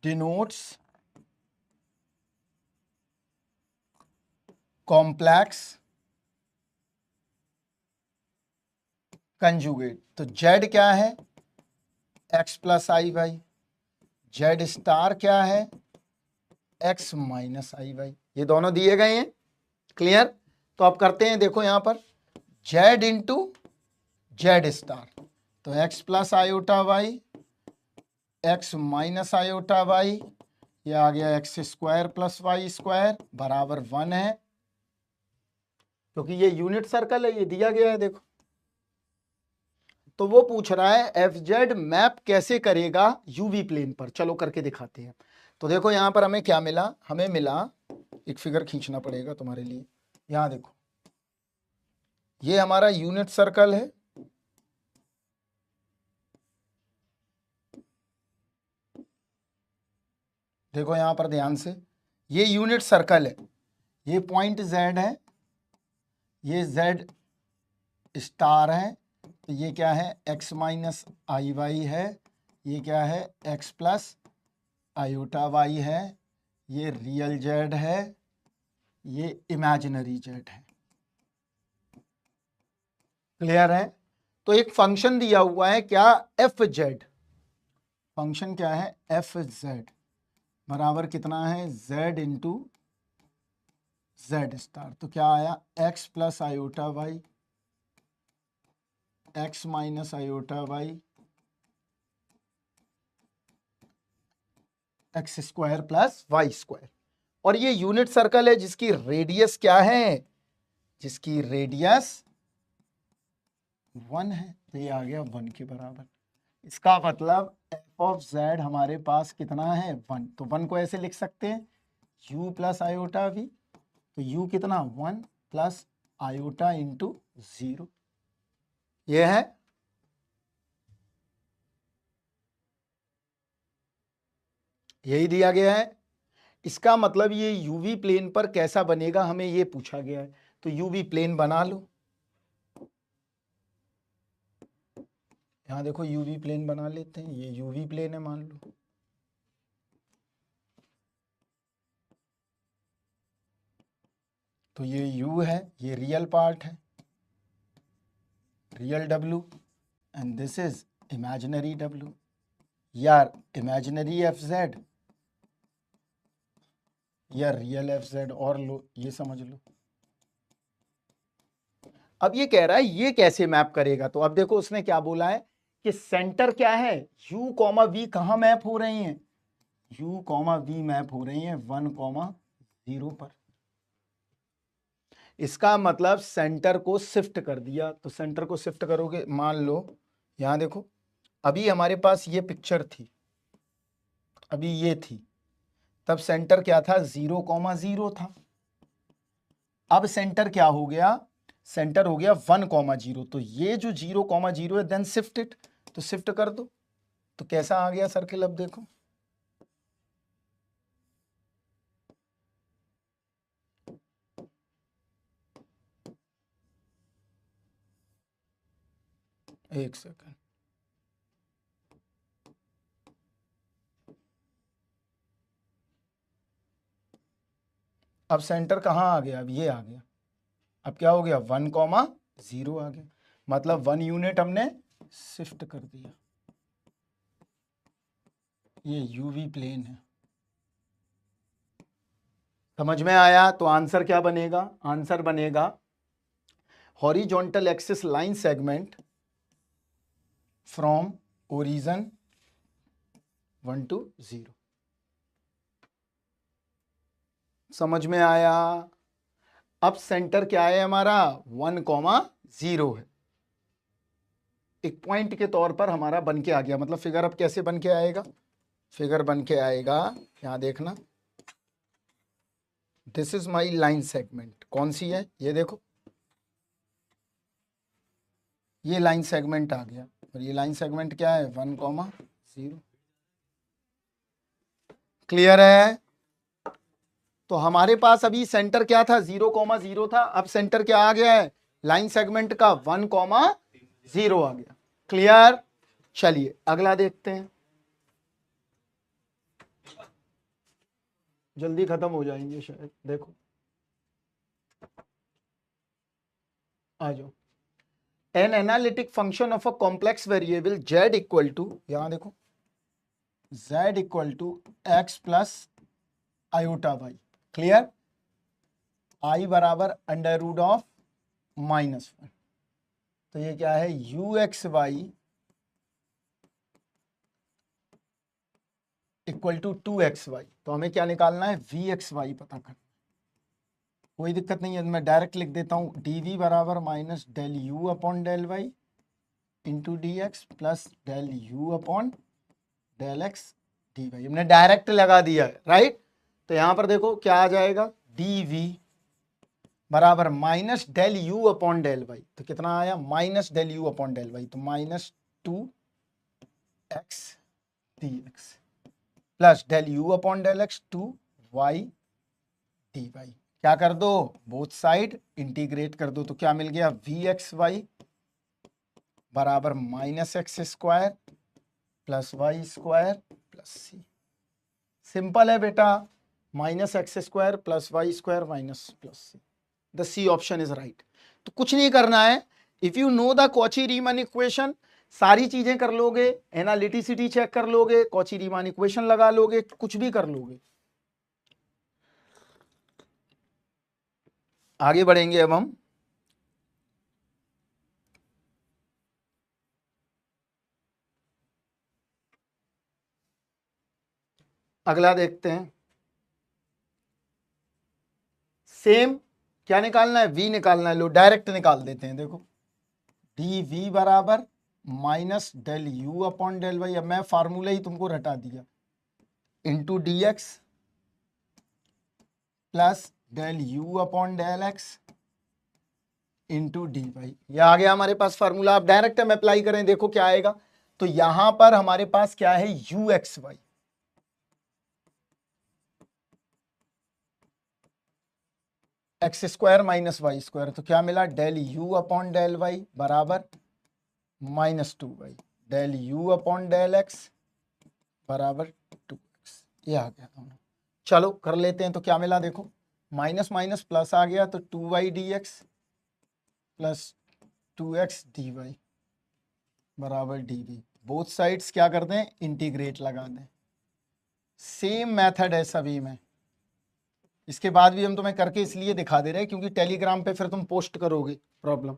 denotes complex conjugate. तो Z क्या है, x plus i Y, Z star क्या है, x minus i Y, ये दोनों दिए गए हैं। क्लियर। तो अब करते हैं, देखो यहां पर जेड इंटू जेड स्टार, तो x plus iota y, x minus iota y, ये आ गया x square plus Y square बराबर 1 है, क्योंकि ये यूनिट सर्कल है, ये दिया गया है देखो। तो वो पूछ रहा है एफ जेड मैप कैसे करेगा यूवी प्लेन पर, चलो करके दिखाते हैं। तो देखो यहां पर हमें क्या मिला, हमें मिला, एक फिगर खींचना पड़ेगा तुम्हारे लिए। यहां देखो, ये हमारा यूनिट सर्कल है, देखो यहां पर ध्यान से, ये यूनिट सर्कल है, ये पॉइंट जेड है, ये जेड स्टार है, तो ये क्या है, एक्स माइनस आई वाई है, ये क्या है, एक्स प्लस आयोटा वाई है, ये रियल जेड है, ये इमेजिनरी जेड है। क्लियर है। तो एक फंक्शन दिया हुआ है क्या, एफ जेड, फंक्शन क्या है, एफ जेड बराबर कितना है, जेड इंटू जेड स्टार, तो क्या आया, x plus iota y, x minus iota y, x square plus Y square. और ये यूनिट सर्कल है जिसकी रेडियस क्या है, जिसकी रेडियस 1 है, तो ये आ गया 1 के बराबर। इसका मतलब एफ ऑफ जेड हमारे पास कितना है, 1, तो 1 को ऐसे लिख सकते हैं, u प्लस आयोटा वी, तो u कितना, 1 प्लस आयोटा इंटू 0, ये है। यही दिया गया है। इसका मतलब ये यूवी प्लेन पर कैसा बनेगा, हमें ये पूछा गया है, तो यूवी प्लेन बना लो। यहां देखो यूवी प्लेन बना लेते हैं, ये यूवी प्लेन है मान लो। तो ये u है, ये रियल पार्ट है, real w, and this is imaginary w, यार इमेजिनरी एफ जेड या रियल एफ जेड, और लो ये समझ लो। अब ये कह रहा है ये कैसे मैप करेगा, तो अब देखो उसने क्या बोला है कि सेंटर क्या है, u कॉमा वी कहाँ मैप हो रही हैं, u कॉमा वी मैप हो रही हैं 1 कॉमा 0 पर। इसका मतलब सेंटर को शिफ्ट कर दिया, तो सेंटर को शिफ्ट करोगे, मान लो यहां देखो, अभी हमारे पास ये पिक्चर थी, अभी ये थी, तब सेंटर क्या था, 0,0 था। अब सेंटर क्या हो गया, सेंटर हो गया 1,0, तो ये जो 0,0 है, देन शिफ्ट इट, तो शिफ्ट कर दो, तो कैसा आ गया सर्किल, अब देखो एक सेकंड, अब सेंटर कहाँ आ गया, अब ये आ गया, अब क्या हो गया, 1,0 आ गया, मतलब 1 यूनिट हमने शिफ्ट कर दिया। ये यूवी प्लेन है, समझ में आया। तो आंसर क्या बनेगा, आंसर बनेगा horizontal axis line segment from origin 1 to 0। समझ में आया। अब सेंटर क्या है हमारा, 1,0 है, एक पॉइंट के तौर पर हमारा बन के आ गया। मतलब फिगर अब कैसे बन के आएगा, फिगर बन के आएगा, यहां देखना, this is my line segment, कौन सी है, ये देखो, ये लाइन सेगमेंट आ गया, और ये लाइन सेगमेंट क्या है, 1,0। क्लियर है। तो हमारे पास अभी सेंटर क्या था, 0,0 था, अब सेंटर क्या आ गया है, लाइन सेगमेंट का 1,0 आ गया। क्लियर। चलिए अगला देखते हैं, जल्दी खत्म हो जाएंगे शायद, देखो आ जाओ, an analytic function of a complex variable z equal to, यहां देखो z equal to x plus iota y, clear, i बराबर अंडर रूट ऑफ -1, तो ये क्या है you x Y equal to 2xy, तो हमें क्या निकालना है वी एक्स वाई पता करना, कोई दिक्कत नहीं है, मैं डायरेक्ट लिख देता हूँ डी वी बराबर minus del u upon del y into d x plus del u upon del x d y, हमने डायरेक्ट लगा दिया है, राइट। तो यहाँ पर देखो क्या आ जाएगा, डी वी बराबर minus del u upon del y, तो कितना आया minus del u upon del y, तो -2x dx plus del u upon del x 2y dy, क्या कर दो बोथ साइड इंटीग्रेट कर दो, तो क्या मिल गया वी एक्स वाई बराबर -x square plus Y square plus C, simple है बेटा, -x square plus Y square minus plus C, the C option is right. तो कुछ नहीं करना है, if you know the Cauchy Riemann equation सारी चीजें कर लोगे, एनालिटिसिटी चेक कर लोगे, कॉची रीमन इक्वेशन लगा लोगे, कुछ भी कर लोगे। आगे बढ़ेंगे अब हम, अगला देखते हैं, सेम क्या निकालना है v निकालना है, लो डायरेक्ट निकाल देते हैं, देखो डी वी बराबर minus del u upon del y, अब मैं फार्मूला ही तुमको रटा दिया, into d x plus del u upon del x into d y, यह आ गया हमारे पास फार्मूला। आप डायरेक्ट हम अप्लाई करें, देखो क्या आएगा, तो यहां पर हमारे पास क्या है you x y, x square minus y square, तो क्या मिला del u upon del y बराबर -2y, del u upon del x बराबर 2x, ये आ गया दोनों। चलो कर लेते हैं, तो क्या मिला देखो, माइनस माइनस प्लस आ गया, तो 2y dx plus 2x dy बराबर dv, बोथ साइड्स क्या कर दें इंटीग्रेट लगा दें, सेम मेथड है सभी में, इसके बाद भी हम तुम्हें करके इसलिए दिखा दे रहे हैं क्योंकि टेलीग्राम पे फिर तुम पोस्ट करोगे प्रॉब्लम,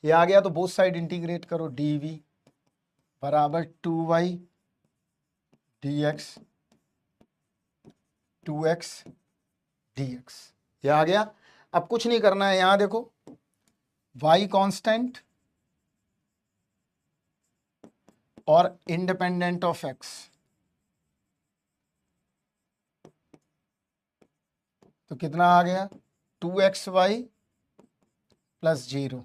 ये आ गया, तो बोथ साइड इंटीग्रेट करो, dv बराबर 2y dx 2x dx, ये आ गया। अब कुछ नहीं करना है, यहां देखो y कांस्टेंट और इंडिपेंडेंट ऑफ x, तो कितना आ गया 2xy प्लस 0,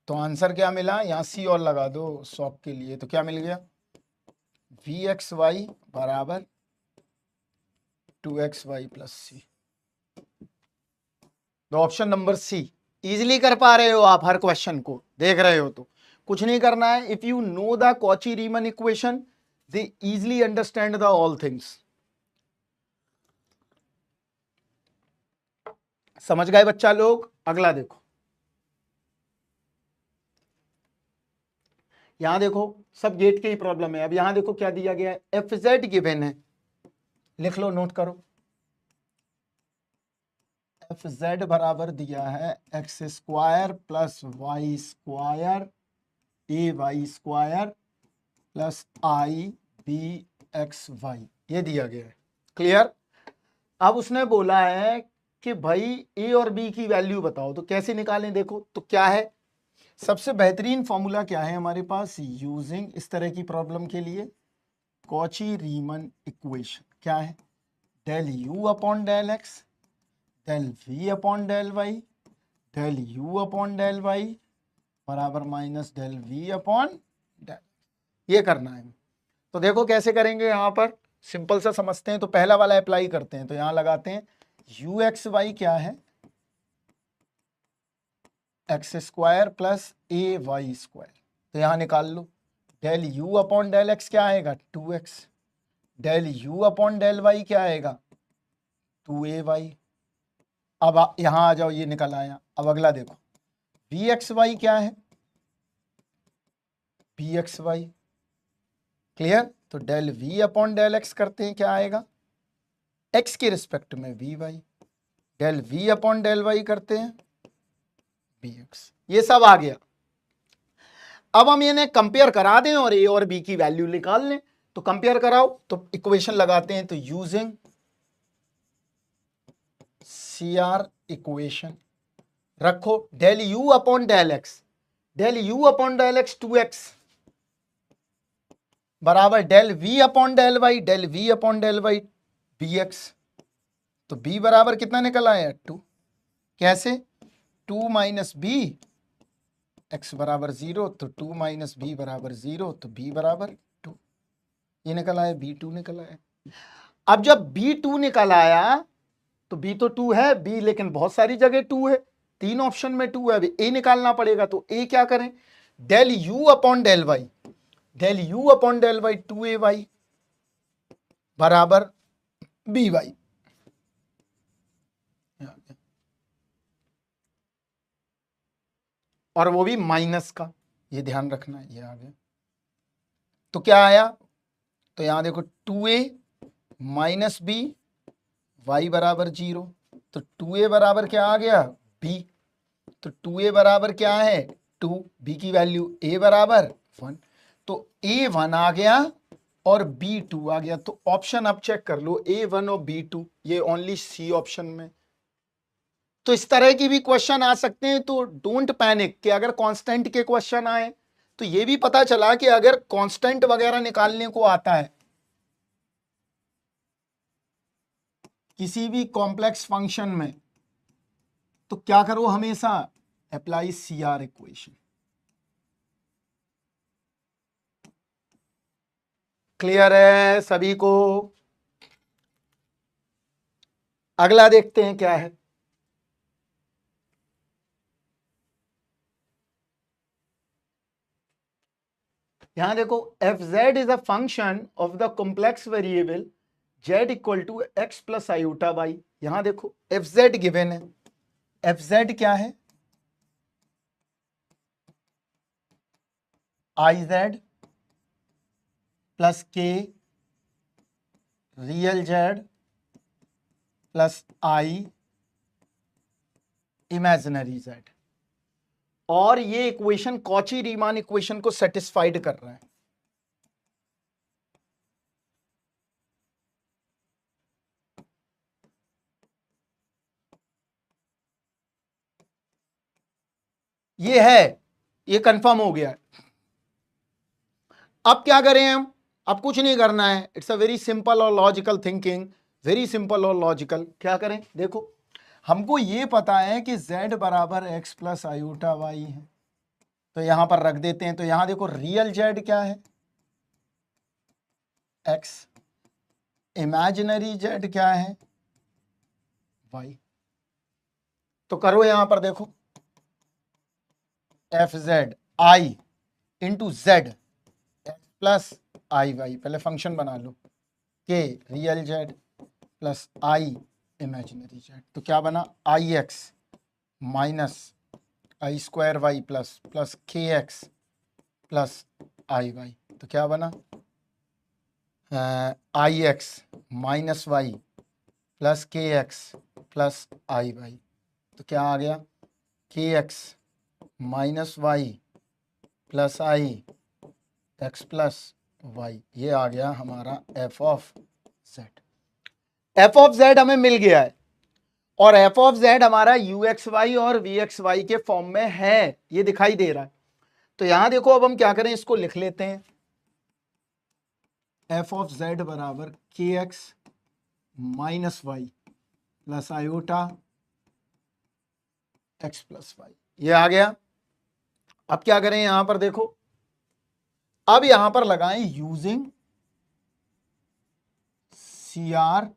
तो आंसर क्या मिला, यहां सी और लगा दो शॉक के लिए, तो क्या मिल गया वी एक्स वाई बराबर 2xy प्लस सी, तो ऑप्शन नंबर सी। इजीली कर पा रहे हो आप, हर क्वेश्चन को देख रहे हो तो कुछ नहीं करना है, if you know the Cauchy Riemann equation they easily understand the all things. समझ गए बच्चा लोग। अगला देखो, यहां देखो सब गेट के ही प्रॉब्लम है। अब यहां देखो क्या दिया गया है, एफ जेड गिवन है, लिख लो नोट करो, एफ जेड बराबर दिया है x square plus Y square A y square plus i B x y, ये दिया गया है, क्लियर। अब उसने बोला है कि भाई ए और बी की वैल्यू बताओ, तो कैसे निकालें, देखो तो क्या है, सबसे बेहतरीन फॉर्मूला क्या है हमारे पास, यूजिंग इस तरह की प्रॉब्लम के लिए कॉची रीमन इक्वेशन, क्या है del u upon del x del v upon del y del u upon del y बराबर minus del v upon del, ये करना है। तो देखो कैसे करेंगे, यहां पर सिंपल सा समझते हैं, तो पहला वाला अप्लाई करते हैं, तो यहां लगाते हैं यू एक्स वाई क्या है x square plus A y square, तो यहां निकाल लो, del u upon del x क्या आएगा 2x, del u upon del y क्या आएगा 2ay। अब यहां आ जाओ, ये निकल आया। अब अगला देखो, vxy क्या है, vxy क्लियर। तो del v upon del x करते हैं, क्या आएगा, x के रिस्पेक्ट में vy, del v upon del y करते हैं vx। ये सब आ गया। अब हम इन्हें कंपेयर करा दें और a और b की वैल्यू निकाल लें। तो कंपेयर कराओ, तो इक्वेशन लगाते हैं। तो यूजिंग CR इक्वेशन रखो, del u upon del x, del u upon del x 2x बराबर del v upon del y, del v upon del y bx। तो b बराबर कितना निकल आया, 2। कैसे, 2 माइनस बी, x बराबर 0, तो 2 माइनस बी बराबर 0, तो b बराबर 2। ये निकल आया, b2 निकल आया। अब जब b2 निकल आया तो b तो 2 है, b लेकिन बहुत सारी जगह 2 है, 3 ऑप्शन में 2 है, अभी a निकालना पड़ेगा। तो a क्या करें, del u upon del y, del u upon del y 2ay बराबर by, और वो भी माइनस का, ये ध्यान रखना है। ये आ गया, तो क्या आया, तो यहां देखो 2a माइनस बी y बराबर 0। तो 2a बराबर क्या आ गया, b। तो 2a बराबर क्या है, 2, b की वैल्यू a बराबर 1। तो a 1 आ गया और b 2 आ गया। तो ऑप्शन अब चेक कर लो, a 1 और b 2, ये ओनली सी ऑप्शन में। तो इस तरह की भी क्वेश्चन आ सकते हैं। तो डोंट पैनिक कि अगर कांस्टेंट के क्वेश्चन आए, तो ये भी पता चला कि अगर कांस्टेंट वगैरह निकालने को आता है किसी भी कॉम्प्लेक्स फंक्शन में, तो क्या करो, हमेशा अप्लाई CR इक्वेशन। क्लियर है सभी को। अगला देखते हैं क्या है। यहां देखो, f z is a function of the complex variable z equal to x plus iota y. यहां देखो एफ जेड गिवन है, एफ जेड क्या है, i z plus k real z plus i imaginary z. और ये equation Cauchy Riemann equation को satisfied कर रहा है। ये है, ये कंफर्म हो गया है। अब क्या करें हम, अब कुछ नहीं करना है, इट्स अ वेरी सिंपल और लॉजिकल थिंकिंग, वेरी सिंपल और लॉजिकल। क्या करें, देखो हमको ये पता है कि z बराबर एक्स प्लस आयोटा वाई है, तो यहां पर रख देते हैं। तो यहां देखो रियल z क्या है, x, इमेजिनरी z क्या है, y। तो करो यहां पर देखो, f z i into z x plus i y, पहले फंक्शन बना लो, k real z plus i imaginary z. तो क्या बना, i x minus i square y plus plus k x plus i y. तो क्या बना, i x minus y plus k x plus i y. तो क्या आ गया, k x minus y plus i x plus y. ये आ गया हमारा F of Z. F of Z हमें मिल गया है, और एफ ऑफ जेड हमारा यू एक्स वाई और वी एक्स वाई के फॉर्म में है, ये दिखाई दे रहा है। तो यहां देखो, अब हम क्या करें, इसको लिख लेते हैं, एफ ऑफ जेड बराबर के x minus y plus iota x plus y. ये आ गया। अब क्या करें, यहां पर देखो, अब यहां पर लगाएं यूजिंग CR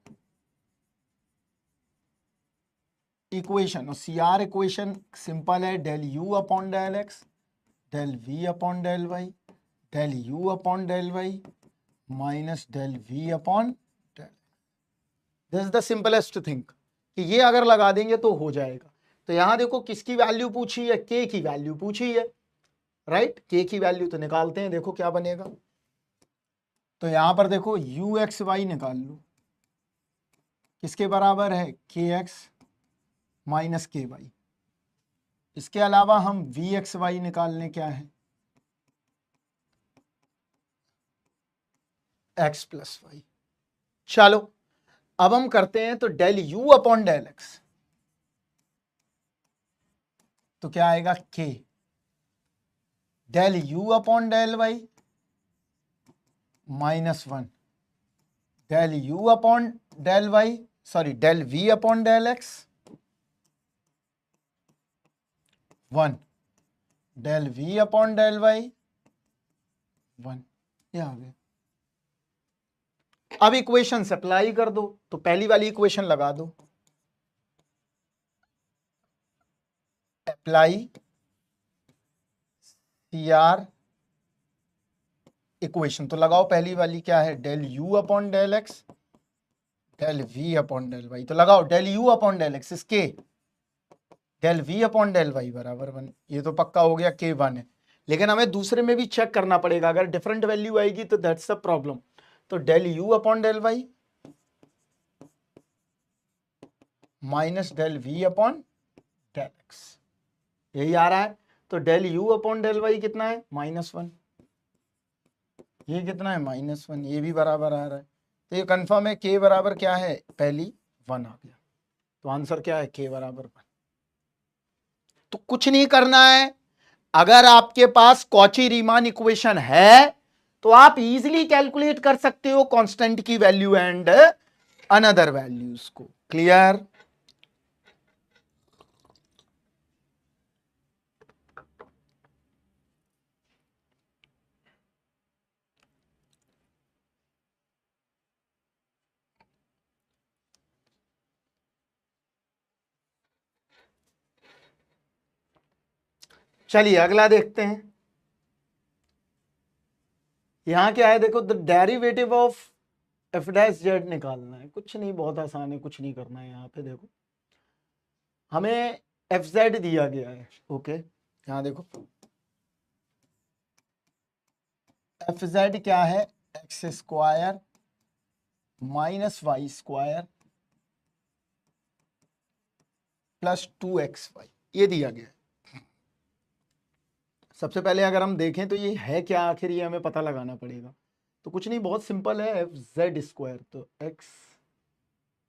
इक्वेशन। और CR इक्वेशन सिंपल है, del u upon del x, del v upon del y, del u upon del y minus del v upon del. This is the simplest thing कि ये अगर लगा देंगे तो हो जाएगा। तो यहां देखो किसकी वैल्यू पूछी है, के की वैल्यू पूछी है, राइट। के की वैल्यू तो निकालते हैं, देखो क्या बनेगा। तो यहां पर देखो यू एक्स वाई निकाल लो, किसके बराबर है, के एक्स माइनस के वाई। इसके अलावा हम वी एक्स वाई निकालने क्या है, एक्स प्लस वाई। चलो अब हम करते हैं तो del u upon del x, तो क्या आएगा, के del u upon del y -1 del u upon del y, sorry del v upon del x 1 del v upon del y 1। ये आ गया। अब इक्वेशन अप्लाई कर दो, तो पहली वाली इक्वेशन लगा दो, अप्लाई CR इक्वेशन। तो लगाओ पहली वाली क्या है, del u upon del x del v upon del y. तो लगाओ del u upon del x इसके del v upon del y बराबर 1। ये तो पक्का हो गया के 1 है, लेकिन हमें दूसरे में भी चेक करना पड़ेगा, अगर डिफरेंट वैल्यू आएगी तो दैट्स अ प्रॉब्लम। तो del u upon del y minus del v upon del x, यही आ रहा है। तो del u upon del y कितना है, -1, ये कितना है, -1, ये भी बराबर आ रहा है। तो ये कंफर्म है के बराबर क्या है, पहली 1 आ गया। तो आंसर क्या है, के बराबर 1। तो कुछ नहीं करना है, अगर आपके पास कॉची रीमान इक्वेशन है तो आप इजीली कैलकुलेट कर सकते हो कांस्टेंट की वैल्यू एंड अनदर वैल्यूज को। क्लियर। चलिए अगला देखते हैं। यहां क्या है, देखो the derivative of F dash Z निकालना है। कुछ नहीं, बहुत आसान है, कुछ नहीं करना है। यहाँ पे देखो हमें एफ जेड दिया गया है, ओके। यहाँ देखो एफ जेड क्या है, x square minus y square plus 2xy, ये दिया गया है। सबसे पहले अगर हम देखें तो ये है क्या आखिर, ये हमें पता लगाना पड़ेगा। तो कुछ नहीं, बहुत सिंपल है, एफ जेड स्क्वायर, तो एक्स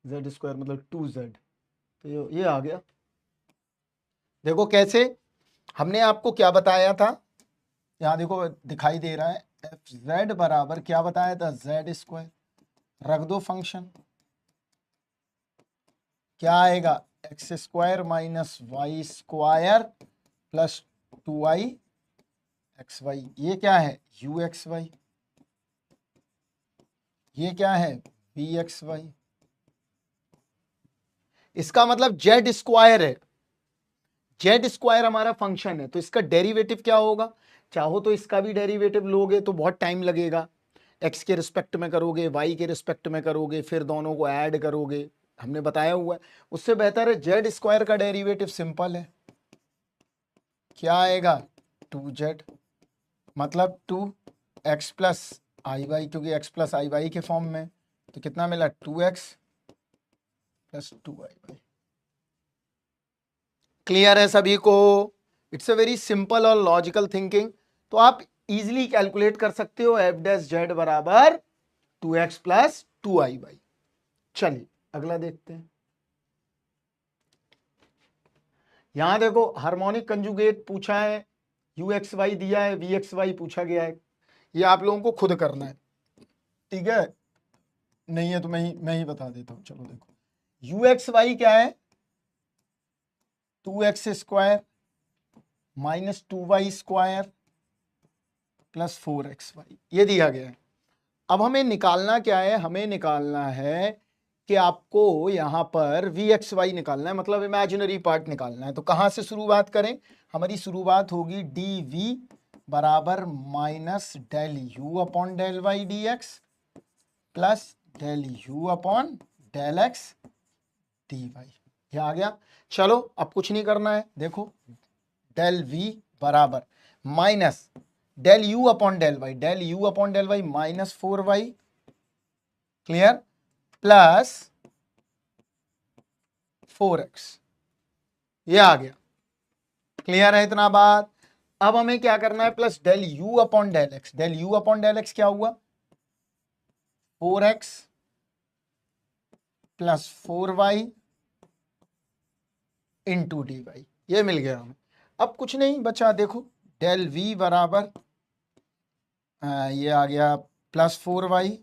जेड स्क्वायर मतलब 2z, तो ये आ गया। देखो कैसे, हमने आपको क्या बताया था, यहाँ देखो दिखाई दे रहा है, एफ जेड बराबर क्या बताया था, जेड स्क्वायर। रख दो फंक्शन, क्या आएगा, x square minus y square plus 2i x y. ये क्या है, यू एक्स वाई। ये क्या है, बी एक्स वाई। इसका मतलब जेड स्क्वायर है, जेड स्क्वायर हमारा फंक्शन है, तो इसका डेरिवेटिव क्या होगा। चाहो तो इसका भी डेरिवेटिव लोगे तो बहुत टाइम लगेगा, एक्स के रिस्पेक्ट में करोगे, वाई के रिस्पेक्ट में करोगे, फिर दोनों को ऐड करोगे, हमने बताया हुआ है। उससे बेहतर है जेड स्क्वायर का डेरिवेटिव सिंपल है, क्या आएगा, 2z मतलब 2x प्लस आई वाई, क्योंकि x प्लस आई वाई के फॉर्म में, तो कितना मिला, 2x plus 2i Y. Clear है सभी को। इट्स अ वेरी सिंपल और लॉजिकल थिंकिंग। तो आप इजीली कैलकुलेट कर सकते हो एफ डैश जेड बराबर 2x प्लस 2i वाई। चलिए अगला देखते हैं। यहां देखो हार्मोनिक कंजुगेट पूछा है, यू एक्स वाई दिया है, वी एक्स वाई पूछा गया है। ये आप लोगों को खुद करना है, ठीक है। नहीं है तो मैं ही बता देता हूं। चलो देखो यू एक्स वाई क्या है, 2x square minus 2y square plus 4xy, ये दिया गया है। अब हमें निकालना क्या है, हमें निकालना है कि आपको यहां पर वी एक्स वाई निकालना है, मतलब इमेजिनरी पार्ट निकालना है। तो कहां से शुरुआत करें, हमारी शुरुआत होगी डी वी बराबर minus del u upon del y d x plus del u upon del x d y, ये आ गया। चलो अब कुछ नहीं करना है, देखो डेल वी बराबर minus del u upon del y, del u upon del y minus 4y, clear, plus 4x, ये आ गया। क्लियर है इतना बात। अब हमें क्या करना है, plus del u upon del x, del u upon del x क्या हुआ 4x plus 4y into d y, ये मिल गया हमें। अब कुछ नहीं बचा, देखो डेल वी बराबर ये आ गया प्लस 4y,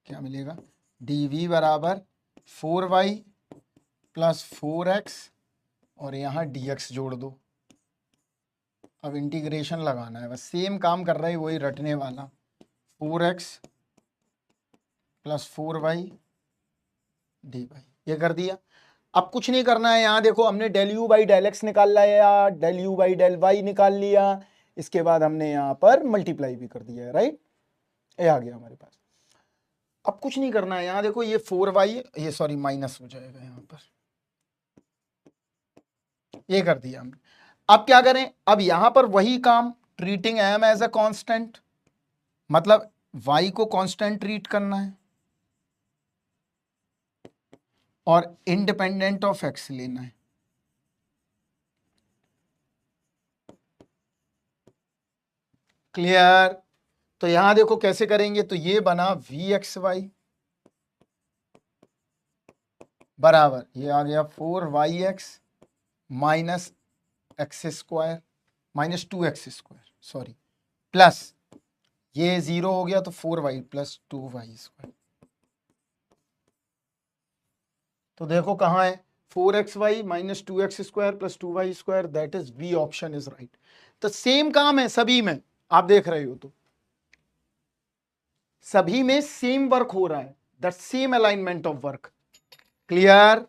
क्या मिलेगा डी वी बराबर 4y प्लस 4x और यहाँ dx जोड़ दो। अब इंटीग्रेशन लगाना है, बस सेम काम कर रहा है वही रटने वाला, 4x plus 4y D y, ये कर दिया। अब कुछ नहीं करना है, यहाँ देखो हमने del u by del x निकाल लिया, del u by del y निकाल लिया, इसके बाद हमने यहाँ पर मल्टीप्लाई भी कर दिया है, राइट, ये आ गया हमारे पास। अब कुछ नहीं करना है, यहाँ देखो ये 4y, ये सॉरी माइनस हो जाएगा यहाँ पर, ये कर दिया हमने। अब क्या करें, अब यहां पर वही काम, treating m as a constant, मतलब y को कांस्टेंट ट्रीट करना है और इंडिपेंडेंट ऑफ x लेना है। क्लियर, तो यहां देखो कैसे करेंगे, तो ये बना vxy बराबर, ये आ गया 4yx minus x square minus 2x square, sorry, plus ये 0 हो गया तो 4y प्लस 2y स्क्वायर। तो देखो कहाँ है 4xy minus 2x square plus 2y square, that is b option is right. तो सेम काम है सभी में, आप देख रहे हो तो सभी में सेम वर्क हो रहा है, that same alignment of work. Clear,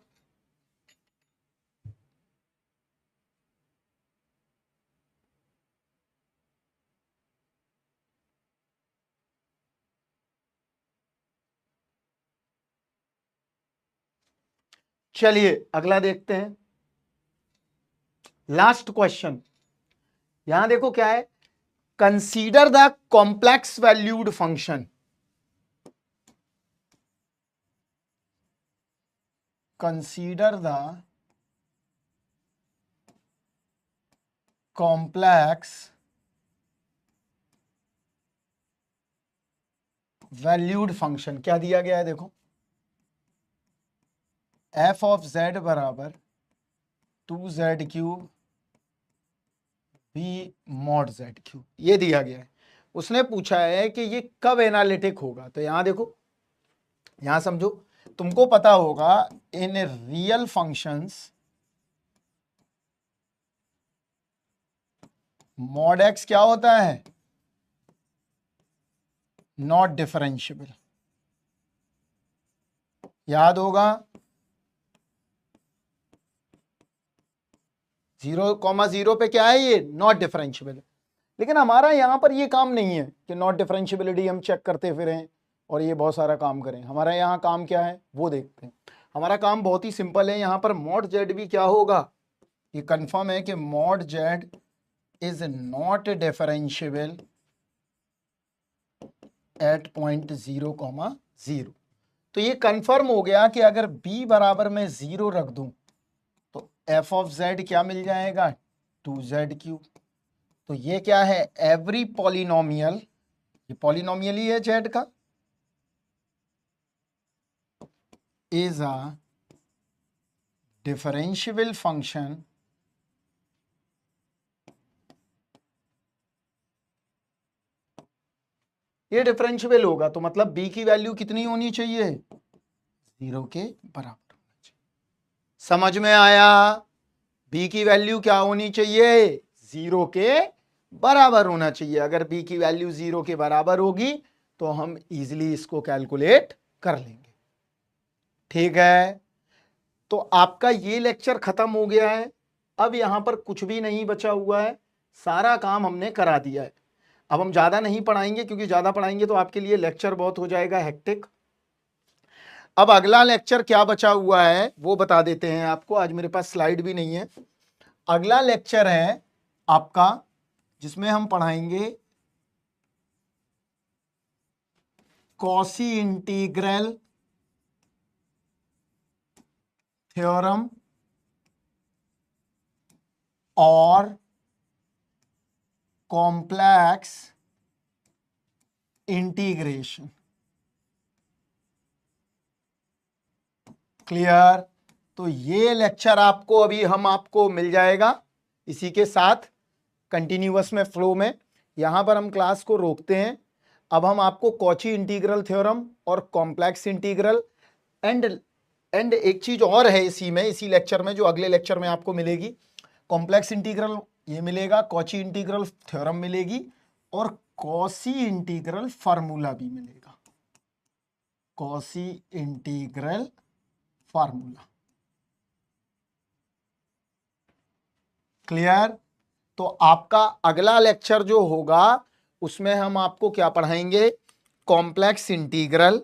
चलिए अगला देखते हैं, लास्ट क्वेश्चन। यहां देखो क्या है, consider the complex valued function, consider the complex valued function. क्या दिया गया है देखो, एफ ऑफ जेड बराबर 2z cube b mod z cube, ये दिया गया है। उसने पूछा है कि ये कब एनालिटिक होगा, तो यहां देखो, यहां समझो, तुमको पता होगा in real functions mod x क्या होता है, नॉट डिफरेंशिएबल, याद होगा 0,0 पे क्या है, ये नॉट डिफरेंशिएबल। लेकिन हमारा यहां पर ये काम नहीं है कि नॉट डिफरेंशिएबिलिटी हम चेक करते फिरें और ये बहुत सारा काम करें। हमारा यहाँ काम क्या है वो देखते हैं। हमारा काम बहुत ही सिंपल है, यहाँ पर मॉड जेड भी क्या होगा, ये कंफर्म है कि mod Z is not differentiable eight point 0,0। तो ये कंफर्म हो गया कि अगर b बराबर में 0 रख दूं तो f ऑफ z क्या मिल जाएगा 2z क्यूब। तो ये क्या है, एवरी पॉलिनोमियल, ये पॉलिनोमियल ही है z का, इज अ डिफरेंशिएबल फंक्शन ये डिफरेंशिएबल होगा तो मतलब b की वैल्यू कितनी होनी चाहिए, 0 के बराबर होना चाहिए। समझ में आया, b की वैल्यू क्या होनी चाहिए, 0 के बराबर होना चाहिए। अगर b की वैल्यू 0 के बराबर होगी तो हम इजीली इसको कैलकुलेट कर लेंगे। ठीक है, तो आपका ये लेक्चर खत्म हो गया है। अब यहां पर कुछ भी नहीं बचा हुआ है, सारा काम हमने करा दिया है। अब हम ज़्यादा नहीं पढ़ाएंगे क्योंकि ज़्यादा पढ़ाएंगे तो आपके लिए लेक्चर बहुत हो जाएगा हेक्टिक। अब अगला लेक्चर क्या बचा हुआ है वो बता देते हैं आपको, आज मेरे पास स्लाइड भी नहीं है। अगला लेक्चर है आपका जिसमें हम पढ़ाएंगे कॉशी इंटीग्रल थ्योरम और कॉम्प्लेक्स इंटीग्रेशन। क्लियर? तो ये लेक्चर आपको अभी हम आपको मिल जाएगा इसी के साथ कंटिन्यूअस में, फ्लो में। यहां पर हम क्लास को रोकते हैं। अब हम आपको कॉची इंटीग्रल थ्योरम और कॉम्प्लेक्स इंटीग्रल एंड एक चीज और है इसी लेक्चर में जो अगले लेक्चर में आपको मिलेगी। कॉम्प्लेक्स इंटीग्रल ये मिलेगा, कॉची इंटीग्रल थ्योरम मिलेगी और कॉशी इंटीग्रल फार्मूला भी मिलेगा। Cauchy integral formula. क्लियर? तो आपका अगला लेक्चर जो होगा उसमें हम आपको क्या पढ़ाएंगे, कॉम्प्लेक्स इंटीग्रल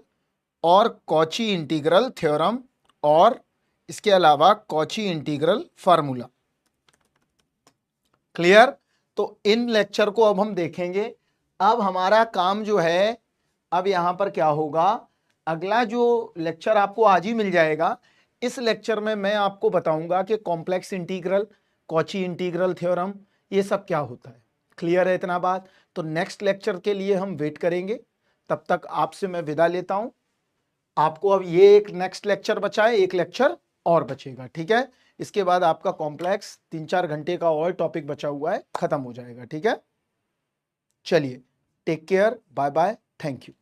और कॉची इंटीग्रल थ्योरम और इसके अलावा कॉची इंटीग्रल फार्मूला। क्लियर? तो इन लेक्चर को अब हम देखेंगे। अब हमारा काम जो है, अब यहां पर क्या होगा, अगला जो लेक्चर आपको आज ही मिल जाएगा, इस लेक्चर में मैं आपको बताऊंगा कि complex integral, Cauchy integral theorem ये सब क्या होता है। क्लियर है इतना बात? तो नेक्स्ट लेक्चर के लिए हम वेट करेंगे। तब तक आपसे मैं विदा लेता हूं। आपको अब ये एक नेक्स्ट लेक्चर बचा है, एक लेक्चर और बचेगा, ठीक है? इसके बाद आपका कॉम्प्लेक्स 3-4 घंटे का और टॉपिक बचा हुआ है, खत्म हो जाएगा, ठीक है? चलिए, take care, bye bye, thank you.